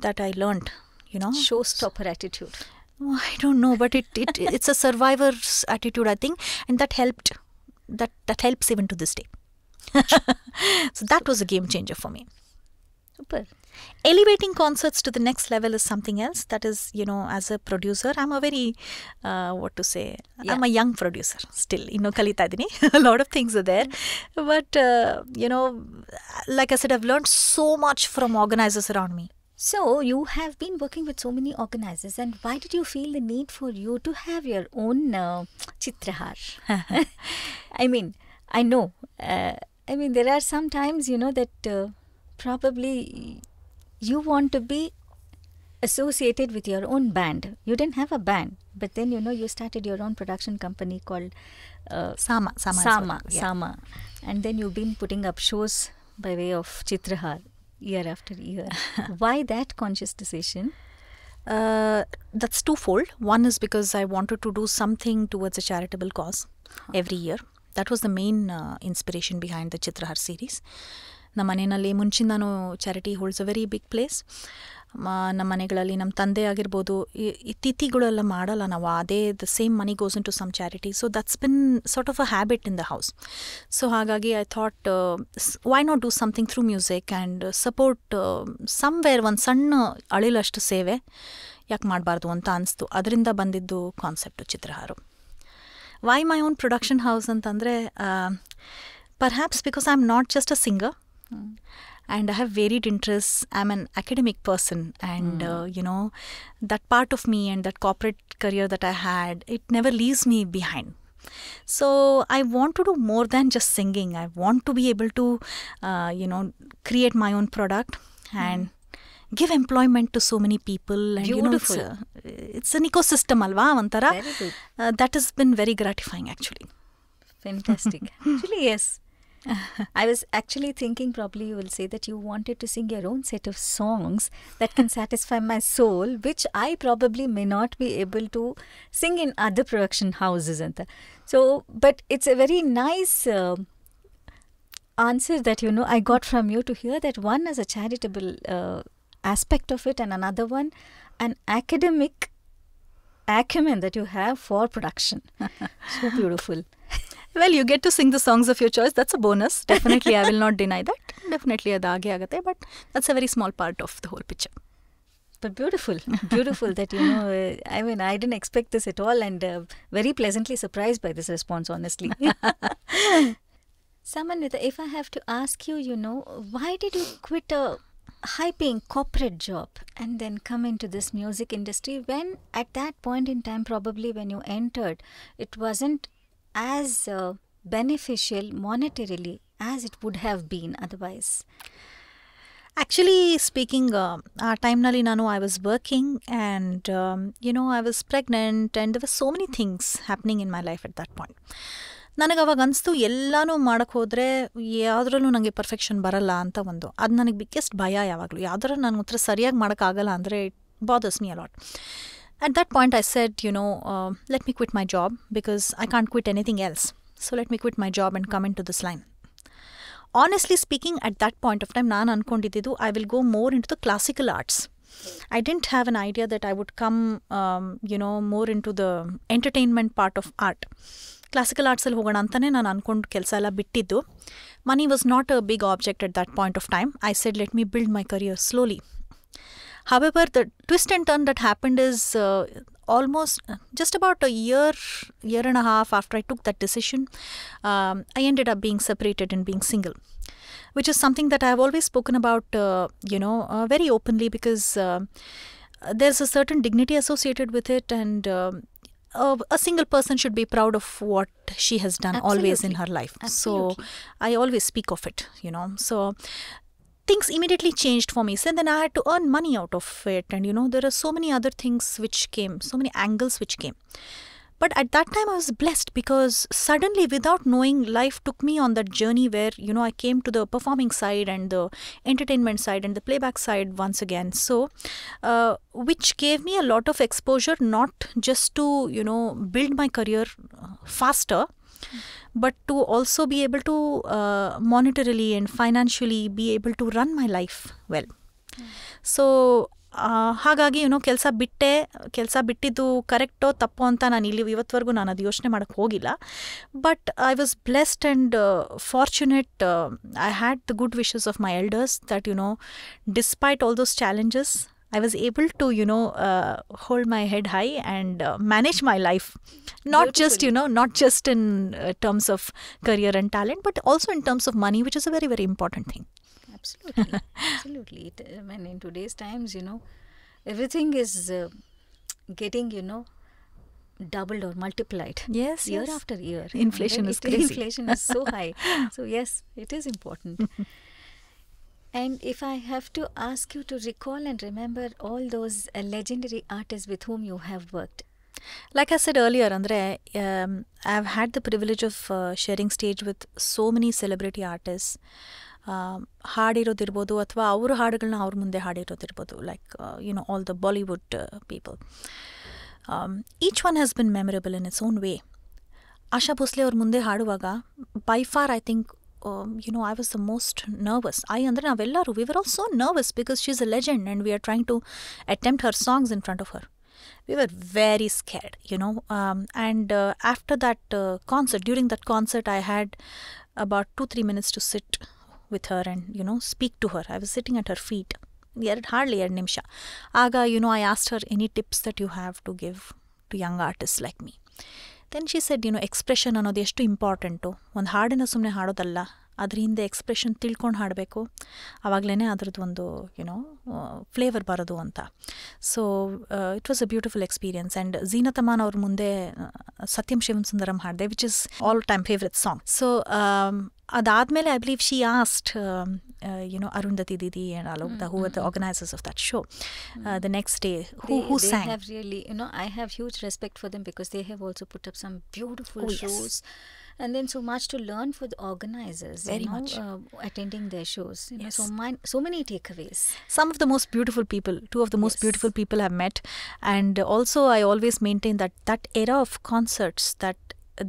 that I learned, Showstopper attitude. I don't know, but it's a survivor's attitude, I think, and that helped. That helps even to this day. So that was a game changer for me. Super. Elevating concerts to the next level is something else. That is, as a producer, I'm a very, I'm a young producer still. Kalita idini. A lot of things are there. But, like I said, I've learned so much from organizers around me. So, you have been working with so many organizers, and why did you feel the need for you to have your own Chitrahar? I mean, I know. There are some times, that probably you want to be associated with your own band. You didn't have a band, but then, you started your own production company called Sama. And then you've been putting up shows by way of Chitrahar year after year. Why that conscious decision? That's twofold. One is because I wanted to do something towards a charitable cause every year. That was the main inspiration behind the Chitrahar series. ನಮ್ಮ ಮನೆಯಲ್ಲಿ ಮುಂಚಿಂದಾನು charity holds a very big place. ನಮ್ಮ ಮನೆಗಳಲ್ಲಿ ನಮ್ಮ ತಂದೆ ಆಗಿರ್ಬೋದು, ಈ ತಿಥಿಗಳೆಲ್ಲ ಮಾಡಲ್ಲ ನಾವು, ಅದೇ the same money goes in to some charity. So that's been sort of a habit in the house. So ಹಾಗಾಗಿ I thought why not do something through music and support somewhere ಒಂದು ಸಣ್ಣ ಅಳಿಲಷ್ಟು ಸೇವೆ ಯಾಕೆ ಮಾಡಬಾರ್ದು ಅಂತ ಅನಿಸ್ತು. ಅದರಿಂದ ಬಂದಿದ್ದು concept Chitrahar. Why my own production house ಅಂತಂದರೆ perhaps because I'm not just a singer and I have varied interests. I'm an academic person and that part of me and that corporate career that I had, it never leaves me behind. So I want to do more than just singing. I want to be able to create my own product and give employment to so many people. And beautiful. It's an ecosystem alva antara. Very good. That has been very gratifying actually. Fantastic. Actually, yes. I was actually thinking probably you will say that you wanted to sing your own set of songs that can satisfy my soul, which I probably may not be able to sing in other production houses. So, but it's a very nice answer that, I got from you to hear that one is a charitable aspect of it and another one, an academic acumen that you have for production. So beautiful. Well, you get to sing the songs of your choice. That's a bonus. Definitely, I will not deny that. Definitely, ಅದು ಆಗೇ ಆಗುತ್ತೆ. But that's a very small part of the whole picture. But beautiful that, I didn't expect this at all and very pleasantly surprised by this response, honestly. Samanvita, if I have to ask you, why did you quit a high-paying corporate job and then come into this music industry when at that point in time, probably when you entered, it wasn't as beneficial monetarily as it would have been otherwise? Actually speaking, ಆ ಟೈಮ್ನಲ್ಲಿ I was working and I was pregnant and there were so many things happening in my life at that point. ನನಗೆ ಅವಾಗ ಅನಿಸ್ತು ಎಲ್ಲನೂ ಮಾಡೋಕ್ಕೆ ಹೋದರೆ ಯಾವುದ್ರಲ್ಲೂ ನನಗೆ perfection ಬರಲ್ಲ ಅಂತ ಅದು ನನಗೆ ಬಿಗ್ಗೆಸ್ಟ್ ಭಯ. ಯಾವಾಗಲೂ ಯಾವುದರ ನನ್ನ ಹತ್ರ ಸರಿಯಾಗಿ ಮಾಡೋಕ್ಕಾಗಲ್ಲ ಅಂದರೆ it bothers me a lot. At that point, I said, let me quit my job because I can't quit anything else. So let me quit my job and come into this line. Honestly speaking, at that point of time, ನಾನು ಅನ್ಕೊಂಡಿದ್ದು I will go more into the classical arts. I didn't have an idea that I would come, more into the entertainment part of art. Classical ಆರ್ಟ್ಸಲ್ಲಿ ಹೋಗೋಣ ಅಂತಲೇ ನಾನು ಅಂದ್ಕೊಂಡು ಕೆಲಸ ಎಲ್ಲ ಬಿಟ್ಟಿದ್ದು. Money was not a big object at that point of time. I said, let me build my career slowly. However, the twist and turn that happened is almost just about a year and a half after I took that decision, I ended up being separated and being single, which is something that I have always spoken about, very openly because there's a certain dignity associated with it and a single person should be proud of what she has done always in her life. Absolutely. So I always speak of it, So things immediately changed for me. So then I had to earn money out of it. And, there are so many other things which came, so many angles which came. But at that time I was blessed because suddenly, without knowing, life took me on that journey where, I came to the performing side and the entertainment side and the playback side once again. So, which gave me a lot of exposure, not just to, build my career faster, but to also be able to monetarily and financially be able to run my life well. So, ಹಾಗಾಗಿ ಕೆಲಸ ಬಿಟ್ಟಿದ್ದು ಕರೆಕ್ಟೋ ತಪ್ಪೋ ಅಂತ ನಾನು ಇವತ್ತವರೆಗೂ ನಾನು ಅದು ಯೋಚನೆ ಮಾಡೋಕ್ಕೆ ಹೋಗಿಲ್ಲ. But I was blessed and fortunate. I had the good wishes of my elders that despite all those challenges I was able to, hold my head high and manage my life. Not just in terms of career and talent, but also in terms of money, which is a very, very important thing. Absolutely. In today's times, everything is getting, doubled or multiplied. Yes, year after year. Inflation is crazy. Inflation is so high. So yes, it is important. And if I have to ask you to recall and remember all those legendary artists with whom you have worked. Like I said earlier, Andre, I've had the privilege of sharing stage with so many celebrity artists. ಹಾಡಿರೋದಿರ್ಬೋದು ಅಥವಾ ಅವ್ರ ಹಾಡುಗಳನ್ನ ಅವ್ರ ಮುಂದೆ ಹಾಡಿರೋದಿರ್ಬೋದು, like all the Bollywood people. Each one has been memorable in its own way. Asha Bhosle ಅವ್ರ ಮುಂದೆ ಹಾಡುವಾಗ by far I think I was the most nervous. Andre navellaru, we were all so nervous because she's a legend and we are trying to attempt her songs in front of her. We were very scared, and after that concert, during that concert, I had about 2-3 minutes to sit with her and, speak to her. I was sitting at her feet. Hardly 2 ನಿಮಿಷ. ಆಗ, I asked her any tips that you have to give to young artists like me. Then she said, expression ಅನ್ನೋದು ಎಷ್ಟು important. ಒಂದು ಹಾಡನ್ನು ಸುಮ್ಮನೆ ಹಾಡೋದಲ್ಲ, ಅದ್ರ ಹಿಂದೆ expression ತಿಳ್ಕೊಂಡು ಹಾಡಬೇಕು. ಆವಾಗಲೇ ಅದ್ರದ್ದು ಒಂದು ಫ್ಲೇವರ್ ಬರೋದು ಅಂತ. So it was a beautiful experience. And Zeenat Aman ಅವ್ರ ಮುಂದೆ ಸತ್ಯಂ ಶಿವಂ ಸುಂದರಂ ಹಾಡಿದೆ, which is all time favourite song. So ಅದಾದಮೇಲೆ I believe she asked Arundhati Didi and all of who were the organizers of that show. The next day, who sang? They have really, I have huge respect for them because they have also put up some beautiful shows. Yes. And then so much to learn for the organizers. Very much. Attending their shows. Yes. So many takeaways. Some of the most beautiful people, two of the most beautiful people I've met. And also I always maintain that era of concerts that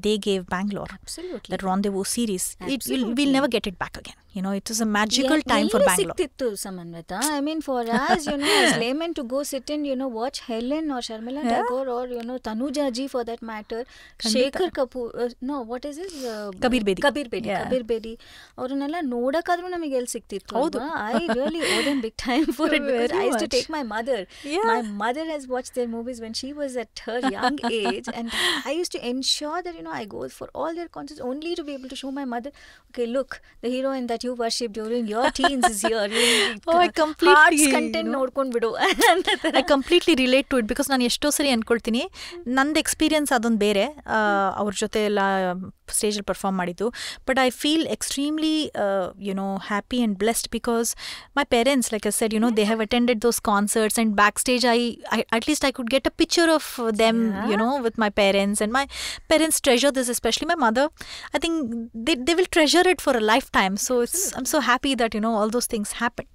they gave Bangalore. Absolutely. That Rendezvous series. We'll never get it back again. It was a magical time for Bangalore. Sikthittu, Samanvita. I mean, for us, as laymen to go sit and, watch Helen or Sharmila Tagore or, Tanuja ji for that matter. Shekhar Kapoor. No, what is his? Kabir Bedi. Kabir Bedi. ಅವ್ರನ್ನೆಲ್ಲ ನೋಡಕ್ಕಾದ್ರೂ ನಮಗೆ ಎಲ್ಲಿ ಸಿಕ್ತಿತ್ತು. I really owe them big time for it because I used to take my mother. Yeah. My mother has watched their movies when she was at her young age, and I used to ensure that, I go for all their concerts only to be able to show my mother, okay, look, the heroine that you worship during your teens is here. I completely heart's content ನೋಡ್ಕೊಂಡು ಬಿಡು. I completely relate to it because ನಾನು ಎಷ್ಟೋ ಸರಿ ಅನ್ಕೊಳ್ತೀನಿ ನಂದು experience ಅದೊಂದು ಬೇರೆ, ಅವ್ರ ಜೊತೆ ಎಲ್ಲ ಸ್ಟೇಜಲ್ಲಿ ಪರ್ಫಾರ್ಮ್ ಮಾಡಿದ್ದು. But I feel extremely happy and blessed because my parents, like I said, they have attended those concerts, and backstage I at least I could get a picture of them, with my parents, and my parents treasure this, especially my mother. I think they will treasure it for a lifetime. So I'm so happy that all those things happened.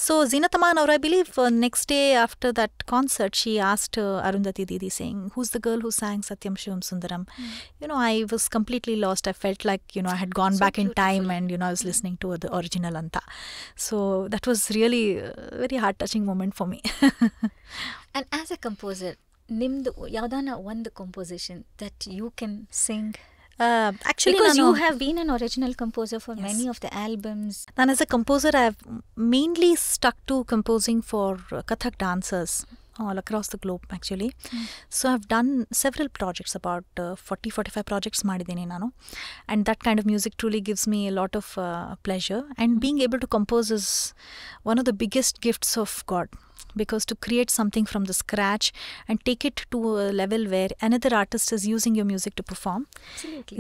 So Zinataman, or I believe next day after that concert, she asked Arundhati Didi, saying, "Who's the girl who sang Satyam Shivam Sundaram?" I was completely lost. I felt like I had gone back in time, and I was listening to the original anta. So that was really a very heart touching moment for me. And as a composer, nimdu yadana one composition that you can sing? Actually, because you have been an original composer for many of the albums. And as a composer, I have mainly stuck to composing for Kathak dancers all across the globe, actually. So I've done several projects, about 40-45 projects madidini nanu, and that kind of music truly gives me a lot of pleasure. And being able to compose is one of the biggest gifts of God. because to create something from the scratch and take it to a level where another artist is using your music to perform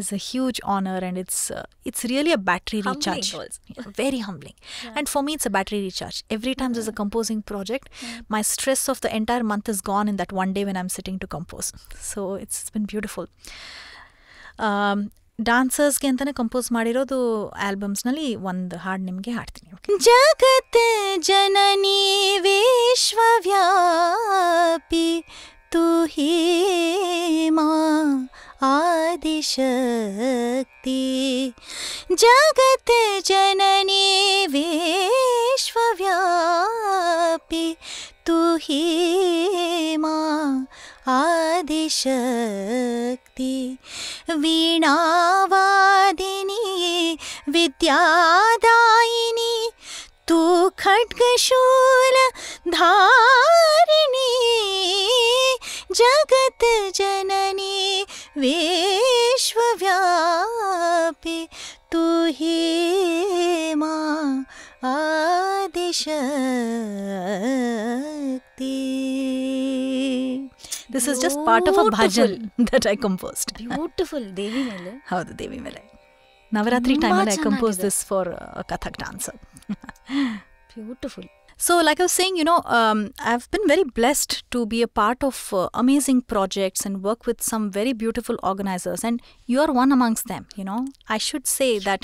is a huge honor, and it's really a battery recharge. Very humbling. And for me, it's a battery recharge. Every time there's a composing project, my stress of the entire month is gone in that one day when I'm sitting to compose. So it's been beautiful. ಡಾನ್ಸರ್ಸ್ಗೆ ಅಂತಲೇ compose ಮಾಡಿರೋದು ಆಲ್ಬಮ್ಸ್ನಲ್ಲಿ ಒಂದು ಹಾಡು ನಿಮಗೆ ಹಾಡ್ತೀನಿ. ಜಗತ್ ಜನನಿ ವಿಶ್ವವ್ಯಾಪಿ ತು ಹಿ ಮಾ ಆದಿಶಕ್ತಿ. ಜಗತ್ ಜನನಿ ವಿಶ್ವವ್ಯಾಪಿ ತು ಹಿ ಮಾ ಆದಿಶಕ್ತಿ. ವೀಣಾವಾದಿನಿ ವಿದ್ಯಾದಾಯಿನಿ ತು ಖಡ್ಗಶೂಲ ಧಾರಿಣಿ. ಜಗತ್ ಜನನಿ ವಿಶ್ವವ್ಯಾಪಿ ತು ಹಿ ಮಾ Adishakti. This is just part of a bhajan that I composed. Beautiful. Devi Mele. Howdu Devi Mele. Navaratri time I composed this for a Kathak dancer. Beautiful. So like I was saying, I've been very blessed to be a part of amazing projects and work with some very beautiful organizers, and you're one amongst them. I should say that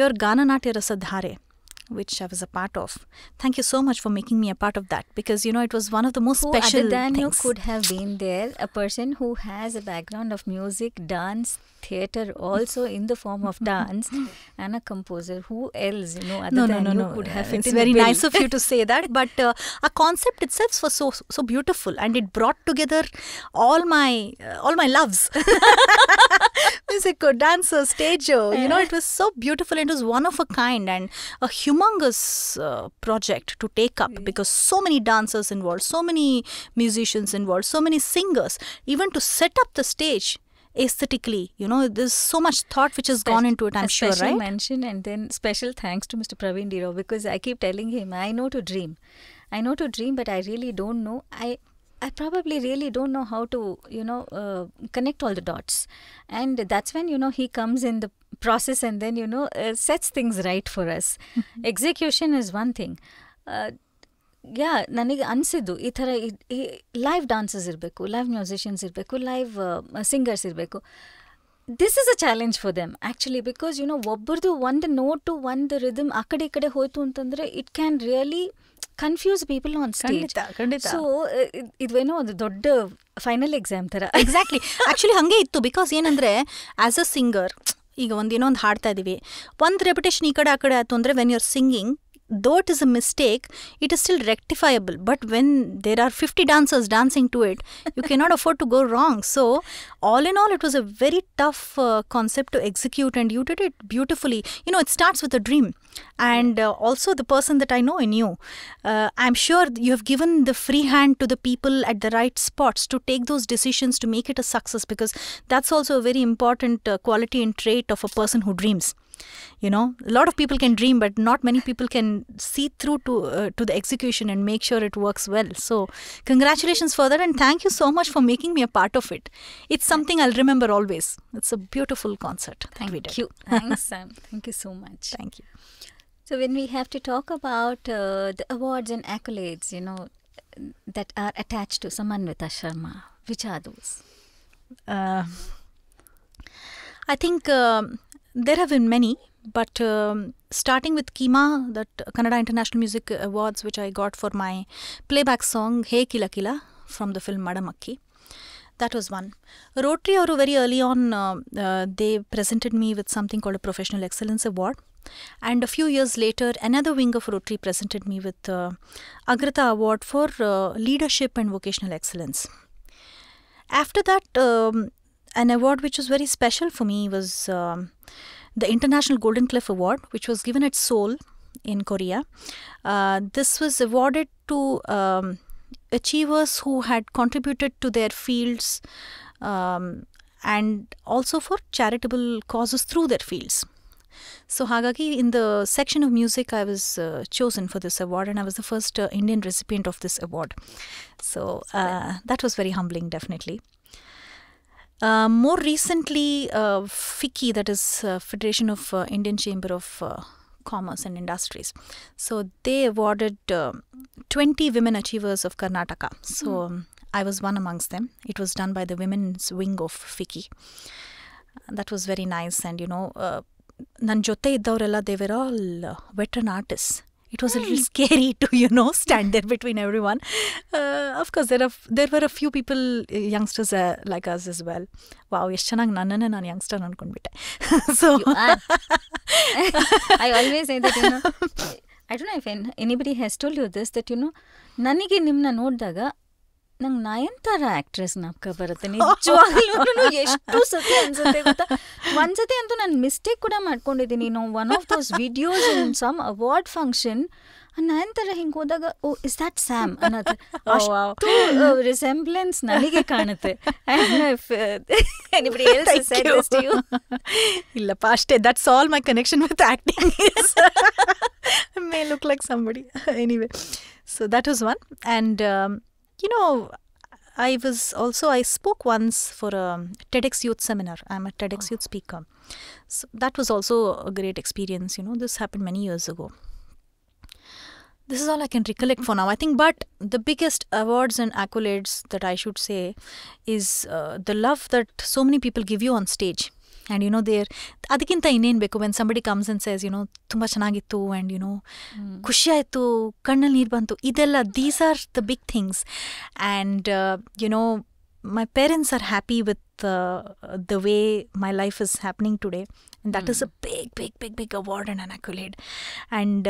your Gana Natya Rasadhare, which I was a part of. Thank you so much for making me a part of that, because it was one of the most special other than things. You could have been there, a person who has a background of music, dance, theatre, also in the form of dance, and a composer. Who else, other than you could have fit It's in very the bill. nice of you to say that, but our concept itself was so beautiful, and it brought together all my loves. Music, dancer, stager, it was so beautiful, and it was one of a kind and a humongous project to take up, because so many dancers involved, so many musicians involved, so many singers, even to set up the stage aesthetically, there's so much thought which has gone into it, I'm sure, right? Special mention, and then special thanks to Mr. Praveen Diro, because I keep telling him, I know to dream, but I really don't know. I probably really don't know how to, connect all the dots. And that's when, he comes in the process and then, sets things right for us. Execution is one thing. ನನಗೆ ಅನಿಸಿದ್ದು ಈ ಥರ live dances ಇರಬೇಕು, live musicians ಇರಬೇಕು, live singers ಇರಬೇಕು. This is a challenge for them actually, because ಒಬ್ಬರದು ಒಂದು note ಒಂದು ರಿದಮ್ ಆ ಕಡೆ ಈ ಕಡೆ ಹೋಯ್ತು ಅಂತಂದರೆ it can really confuse people on stage. So ಇದೇನೋ ಒಂದು ದೊಡ್ಡ ಫೈನಲ್ ಎಕ್ಸಾಮ್ ಥರ. ಎಕ್ಸಾಕ್ಟ್ಲಿ. ಆ್ಯಕ್ಚುಲಿ ಹಾಗೆ ಇತ್ತು, ಬಿಕಾಸ್ ಏನಂದರೆ ಆ್ಯಸ್ ಅ ಸಿಂಗರ್ ಈಗ ಒಂದೇನೋ ಹಾಡ್ತಾ ಇದ್ದೀವಿ, ಒಂದು ರೆಪಿಟೇಷನ್ ಈ ಕಡೆ ಆ ಕಡೆ ಆಯಿತು ಅಂದರೆ when you are singing, though it is a mistake, it is still rectifiable. But when there are 50 dancers dancing to it, you cannot afford to go wrong. So all in all, it was a very tough concept to execute, and you did it beautifully. It starts with a dream, and also the person that I know in you, I'm sure you have given the free hand to the people at the right spots to take those decisions to make it a success, because that's also a very important quality and trait of a person who dreams. A lot of people can dream, but not many people can see through to the execution and make sure it works well. So congratulations for that, and thank you so much for making me a part of it. It's something I'll remember always. It's a beautiful concert. Thank you. Thanks, Sam. Thank you so much. Thank you. So when we have to talk about the awards and accolades, that are attached to Samanvita Sharma, which are those? I think there have been many, but starting with Kima, that Kannada International Music Awards, which I got for my playback song Hey Kila Kila from the film Madamakki. That was one. Rotary, very early on, they presented me with something called a Professional Excellence Award. And a few years later, another wing of Rotary presented me with Agrata Award for Leadership and Vocational Excellence. After that, an award which was very special for me was the International Golden Cliff Award, which was given at Seoul in Korea. This was awarded to achievers who had contributed to their fields and also for charitable causes through their fields. So ಹಾಗಾಗಿ in the section of music I was chosen for this award, and I was the first Indian recipient of this award. So that was very humbling, definitely. More recently, FICCI, that is Federation of Indian Chamber of Commerce and Industries. So they awarded 20 women achievers of Karnataka. So I was one amongst them. It was done by the women's wing of FICCI. That was very nice. And ನನ್ನ ಜೊತೆ ಇದ್ದವರೆಲ್ಲ they were all veteran artists. It was a little scary to, stand there between everyone. Of course, there were a few people, youngsters like us as well. Wow, ಎಷ್ಟು ಚೆನ್ನಾಗಿ ನನ್ನನ್ನೇ ನಾನು youngster ಅನ್ಕೊಂಡ್ಬಿಟ್ಟೆ. So I always say that, I don't know if anybody has told you this, that, ನನಗೆ ನಿಮ್ಮನ್ನ ನೋಡಿದಾಗ ನಂಗೆ Nayanthara actress ನಾಪ್ಕ ಬರುತ್ತೆ. ನಿಜವಾಗ್ಲೂ ಎಷ್ಟು ಸತಿ ಅನ್ಸುತ್ತೆ ಗೊತ್ತಾ. ಒಂದ್ಸತಿ ಅಂತೂ ನಾನು ಮಿಸ್ಟೇಕ್ ಕೂಡ ಮಾಡ್ಕೊಂಡಿದ್ದೀನಿ. One of those videos in some award function Nayanthara ಹಿಂಗೆ ಹೋದಾಗ ಓ ಇಸ್ ದ್ಯಾಟ್ ಸ್ಯಾಮ್ ಅನ್ನೋದು ಅಷ್ಟು ರಿಸೆಂಬ್ಲೆನ್ಸ್ ನನಗೆ ಕಾಣುತ್ತೆ. ಇಲ್ಲಪ್ಪ ಅಷ್ಟೇ, that's all my connection with acting. may look like somebody. Anyway, so that was one. And I spoke once for a TEDx Youth seminar. I'm a TEDx Youth speaker. So that was also a great experience. This happened many years ago. This is all I can recollect for now, I think. But the biggest awards and accolades that I should say is the love that so many people give you on stage. And ಅದಕ್ಕಿಂತ ಇನ್ನೇನು ಬೇಕು, when somebody comes and says ತುಂಬ ಚೆನ್ನಾಗಿತ್ತು and ಖುಷಿ ಆಯಿತು, ಕಣ್ಣಲ್ಲಿ ನೀರು ಬಂತು, ಇದೆಲ್ಲ these are the big things. And my parents are happy with the way my life is happening today, and that is a big award and an accolade. And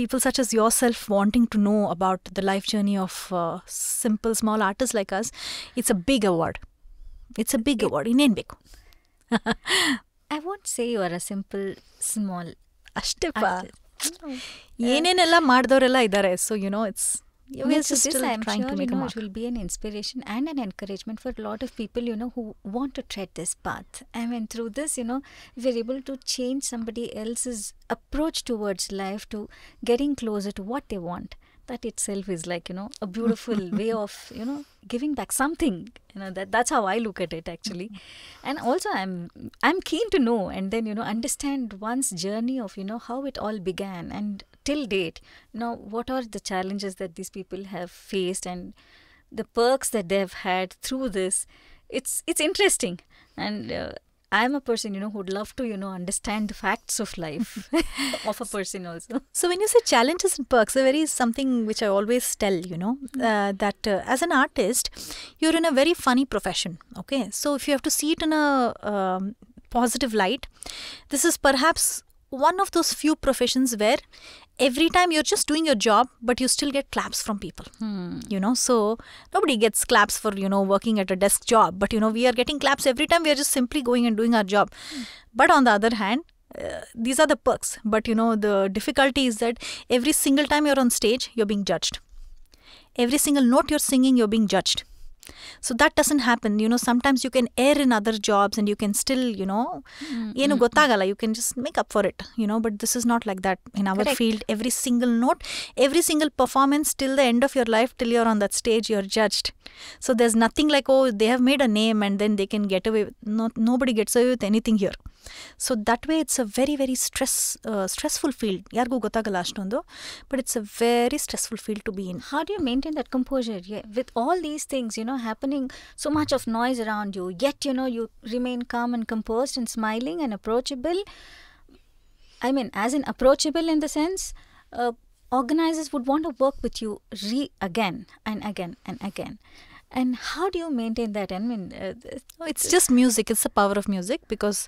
people such as yourself wanting to know about the life journey of simple small artists like us, it's a big award. It's a big award. ಇನ್ನೇನು ಬೇಕು? I won't say you are a simple small ಅಷ್ಟೇಪ್ಪ, ಏನೇನೆಲ್ಲ ಮಾಡಿದವರೆಲ್ಲ ಇದ್ದಾರೆ. So it's Yes, I'm sure it will be an inspiration and an encouragement for a lot of people, who want to tread this path. I mean, through this, if you're able to change somebody else's approach towards life, to getting closer to what they want, that itself is like, a beautiful way of, giving back something. That's how I look at it, actually. And also I'm keen to know and then, understand one's journey of, how it all began and till date. What are the challenges that these people have faced and the perks that they've had through this. It's interesting. And I'm a person, who'd love to, understand the facts of life of a person also. So when you say challenges and perks, there is something which I always tell, that as an artist, you're in a very funny profession, okay? So if you have to see it in a positive light, this is perhaps one of those few professions where every time you're just doing your job, but you still get claps from people. So nobody gets claps for, working at a desk job. But, we are getting claps every time we are just simply going and doing our job. But on the other hand, these are the perks. But, the difficulty is that every single time you're on stage, you're being judged. Every single note you're singing, you're being judged. So that doesn't happen. Sometimes you can air in other jobs and you can still, ಏನು ಗೊತ್ತಾಗಲ್ಲ, you can just make up for it, but this is not like that in our field. Every single note, every single performance till the end of your life, till you're on that stage, you're judged. So there's nothing like, oh, they have made a name and then they can get away with, nobody gets away with anything here. So that way it's a very, very stressful field. ಯಾರಿಗೂ ಗೊತ್ತಾಗಲ್ಲ ಅಷ್ಟೊಂದು, but it's a very stressful field to be in. How do you maintain that composure? With all these things, happening, so much of noise around you, yet, you remain calm and composed and smiling and approachable. I mean, as in approachable in the sense, organizers would want to work with you again and again and again. And how do you maintain that? I mean, it's just music. It's the power of music, because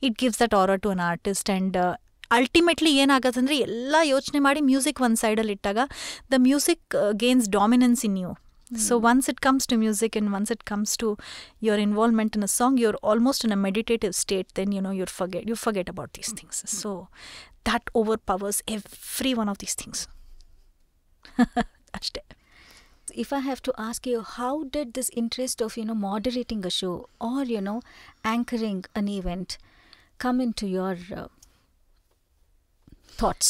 it gives that aura to an artist. And ultimately ಏನಾಗತ್ತಂದ್ರೆ ಎಲ್ಲ ಯೋಚನೆ ಮಾಡಿ music ಒಂದು ಸೈಡಲ್ಲಿ ಇಟ್ಟಾಗ the music gains dominance in you. So once it comes to music and once it comes to your involvement in a song, you're almost in a meditative state. Then you forget about these things. So that overpowers every one of these things. Ashte. If I have to ask you, how did this interest of moderating a show or anchoring an event come into your thoughts?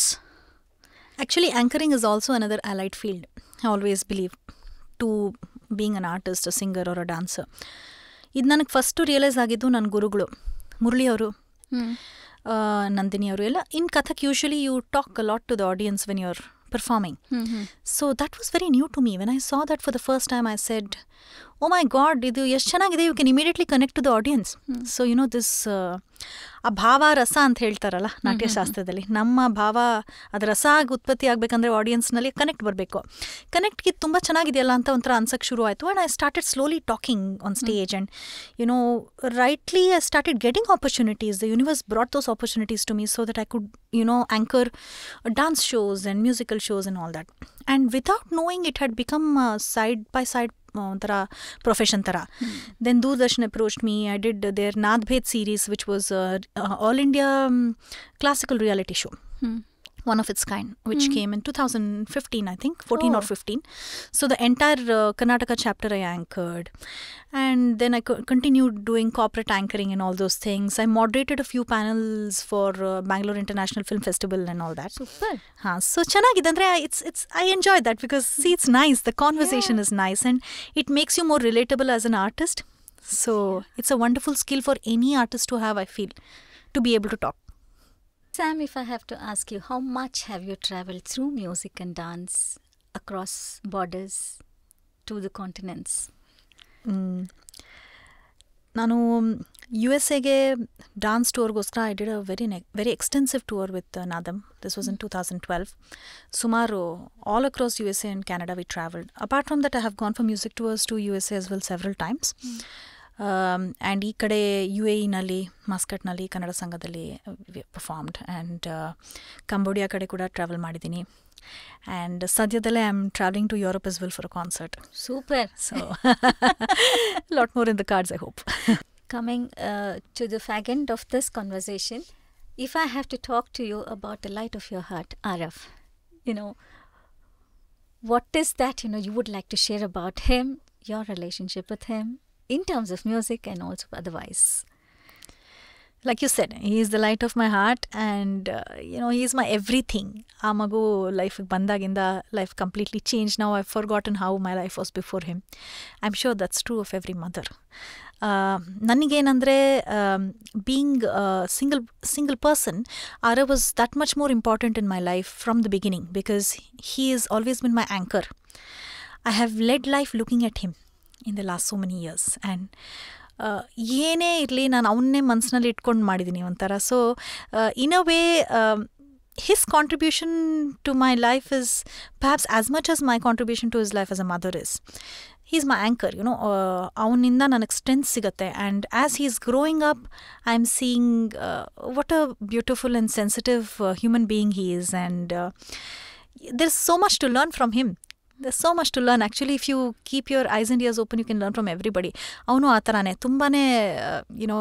Actually, anchoring is also another allied field, I always believe, to being an artist, a singer or a dancer. ಇದು ನನಗೆ first realise ಆಗಿದ್ದು ನನ್ನ ಗುರುಗಳು ಮುರಳಿ ಅವರು, ನಂದಿನಿ ಅವರು ಎಲ್ಲ. In Kathak usually you talk a lot to the audience when you are performing. So that was very new to me. When I saw that for the first time, I said, oh my god, idu ಎಷ್ಟು ಚೆನ್ನಾಗಿದೆ, you can immediately connect to the audience. So you know this ಆ ಭಾವ ರಸ ಅಂತ ಹೇಳ್ತಾರಲ್ಲ ನಾಟ್ಯಶಾಸ್ತ್ರದಲ್ಲಿ, ನಮ್ಮ ಭಾವ ಅದು ರಸ ಆಗಿ ಉತ್ಪತ್ತಿ ಆಗಬೇಕಂದ್ರೆ ಆಡಿಯನ್ಸ್ನಲ್ಲಿ ಕನೆಕ್ಟ್ ಬರಬೇಕು. ಕನೆಕ್ಟ್ಗೆ ತುಂಬ ಚೆನ್ನಾಗಿದೆಯಲ್ಲ ಅಂತ ಒಂಥರ ಅನ್ಸಕ್ಕೆ ಶುರು ಆಯಿತು. And I started slowly talking on stage and you know rightly I started getting opportunities. The universe brought those opportunities to me so that I could, you know, anchor dance shows and musical shows and all that. And without knowing, it had become side by side ಒಂಥರ profession ಥರ. Then Doordarshan approached me. I did there Naadbhed series which was all India classical reality show, one of its kind, which came in 2015, I think, 14 or 15. So the entire Karnataka chapter I anchored. And then I continued doing corporate anchoring and all those things. I moderated a few panels for Bangalore International Film Festival and all that. Super. So chanagide andre I enjoyed that because see, it's nice, the conversation is nice and it makes you more relatable as an artist. So it's a wonderful skill for any artist to have, I feel, to be able to talk. Sam, if I have to ask you, how much have you traveled through music and dance across borders to the continents? ನಾನು U S ಎಗೆ dance ಟೂರ್ಗೋಸ್ಕರ I did a very extensive tour with Naadam. This was in 2012. ಸುಮಾರು all across U S A and Canada we travelled. Apart from that I have gone for music tours to U S A as well several times. And ಈ ಕಡೆ U A ಇನಲ್ಲಿ ಮಾಸ್ಕಟ್ನಲ್ಲಿ ಕನ್ನಡ ಸಂಘದಲ್ಲಿ performed. And Cambodia ಕಡೆ ಕೂಡ travel ಮಾಡಿದ್ದೀನಿ. And sadyadale I'm traveling to Europe as well for a concert. Super. So a lot more in the cards, I hope. Coming to the fag end of this conversation, if I have to talk to you about the light of your heart, Araf, you know, what is that, you know, you would like to share about him, your relationship with him in terms of music and also otherwise? Like you said, he is the light of my heart and you know, he is my everything. ಆ ಮಗು ಲೈಫಿಗೆ ಬಂದಾಗಿಂದ life completely change. ನಾವು I forgotten how my life was before him. I am sure that's true of every mother. ನನಗೇನಂದರೆ being single person, Arav was that much more important in my life from the beginning because he has always been my anchor. I have led life looking at him in the last so many years and ಏನೇ ಇರಲಿ ನಾನು ಅವನ್ನೇ ಮನಸ್ಸಿನಲ್ಲಿ ಇಟ್ಕೊಂಡು ಮಾಡಿದ್ದೀನಿ ಒಂಥರ. So in a way his contribution to my life is perhaps as much as my contribution to his life as a mother is. He's my anchor, you know. ಅವನಿಂದ ನನಗೆ ಸ್ಟ್ರೆಂತ್ ಸಿಗುತ್ತೆ. And as he is growing up I am seeing what a beautiful and sensitive human being he is. And there's so much to learn from him. There's so much to learn. Actually, if you keep your eyes and ears open, you can learn from everybody. ಅವನು ಆ ಥರನೇ ತುಂಬಾ you know,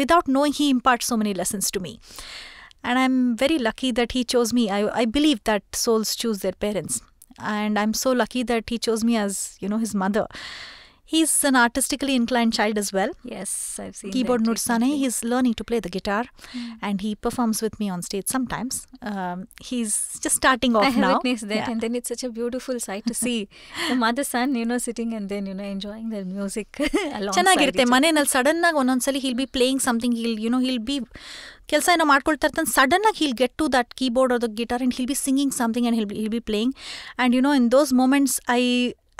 without knowing, he imparts so many lessons to me. And I'm very lucky that he chose me. I believe that souls choose their parents. And I'm so lucky that he chose me as, you know, his mother. He's an artistically inclined child as well. Yes, I've seen Keyboard that nursane. He's learning to play the guitar and he performs with me on stage sometimes. He's just starting off now. I have witnessed that and then it's such a beautiful sight to see the mother son, you know, sitting and then, you know, enjoying their music alongside. ಚೆನ್ನಾಗಿರುತ್ತೆ. ಮನೆಯಲ್ಲಿ sudden ಆಗಿ ಒಂದೊಂದ್ಸಲಿ he'll be playing something, he'll be ಕೆಲಸ ಏನೋ ಮಾಡ್ಕೊಳ್ತಾ ಇರ್ತಾನೆ, sudden ಆಗಿ he'll get to that keyboard or the guitar and he'll be singing something and he'll be playing. And you know, in those moments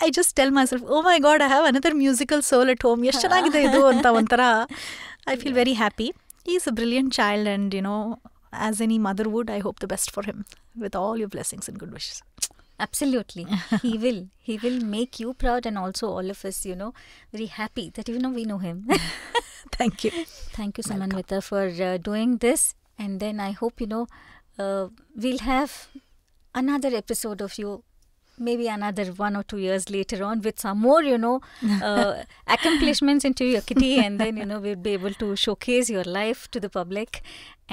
I just tell myself, oh my god, I have another musical soul at home. ಎಷ್ಟು ಚೆನ್ನಾಗಿದೆ ಇದು ಅಂತ ಒಂಥರ I feel very happy. He's a brilliant child and, you know, as any mother would, I hope the best for him with all your blessings and good wishes. Absolutely. He will make you proud and also all of us, you know, very happy that, you know, we know him. Thank you. Thank you, Samanvita, for doing this. And then I hope, you know, we'll have another episode of you maybe another 1 or 2 years later on with some more, you know, accomplishments into your kitty, and then, you know, we'll be able to showcase your life to the public.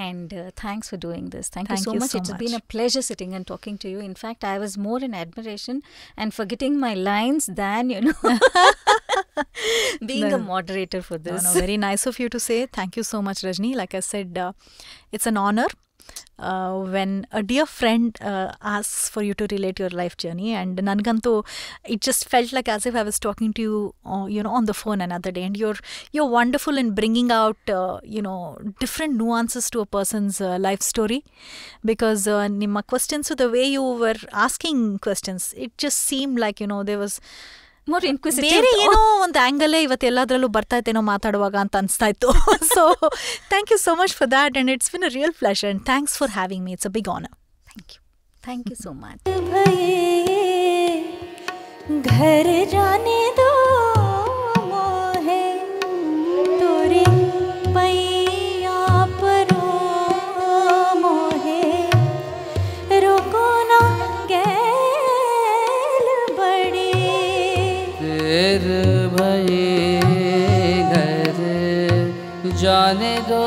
And thanks for doing this. Thank you so much. It's been a pleasure sitting and talking to you. In fact, I was more in admiration and forgetting my lines than, you know, being a moderator for this. No, very nice of you to say. Thank you so much, Rajni. Like I said, it's an honor when a dear friend asks for you to relate your life journey, and ನನಗಂತೂ it just felt like as if I was talking to you, on the phone another day. And you're wonderful in bringing out different nuances to a person's life story, because ನಿಮ್ಮ questions, the way you were asking questions, it just seemed like there was more inquisitive. ಬೇರೆ ಏನೋ ಒಂದು ಆ್ಯಂಗಲೇ ಇವತ್ತು ಎಲ್ಲದರಲ್ಲೂ ಬರ್ತಾ ಇತ್ತೇನೋ ಮಾತಾಡುವಾಗ ಅಂತ ಅನಿಸ್ತಾ ಇತ್ತು. So thank you so much for that, and it's been a real pleasure, and thanks for having me. It's a big honour. Thank you so much. घर जाने दो मोहे तोरे पैया परो मोहे रोको ना गैल बड़ी तेर भये घर जाने दो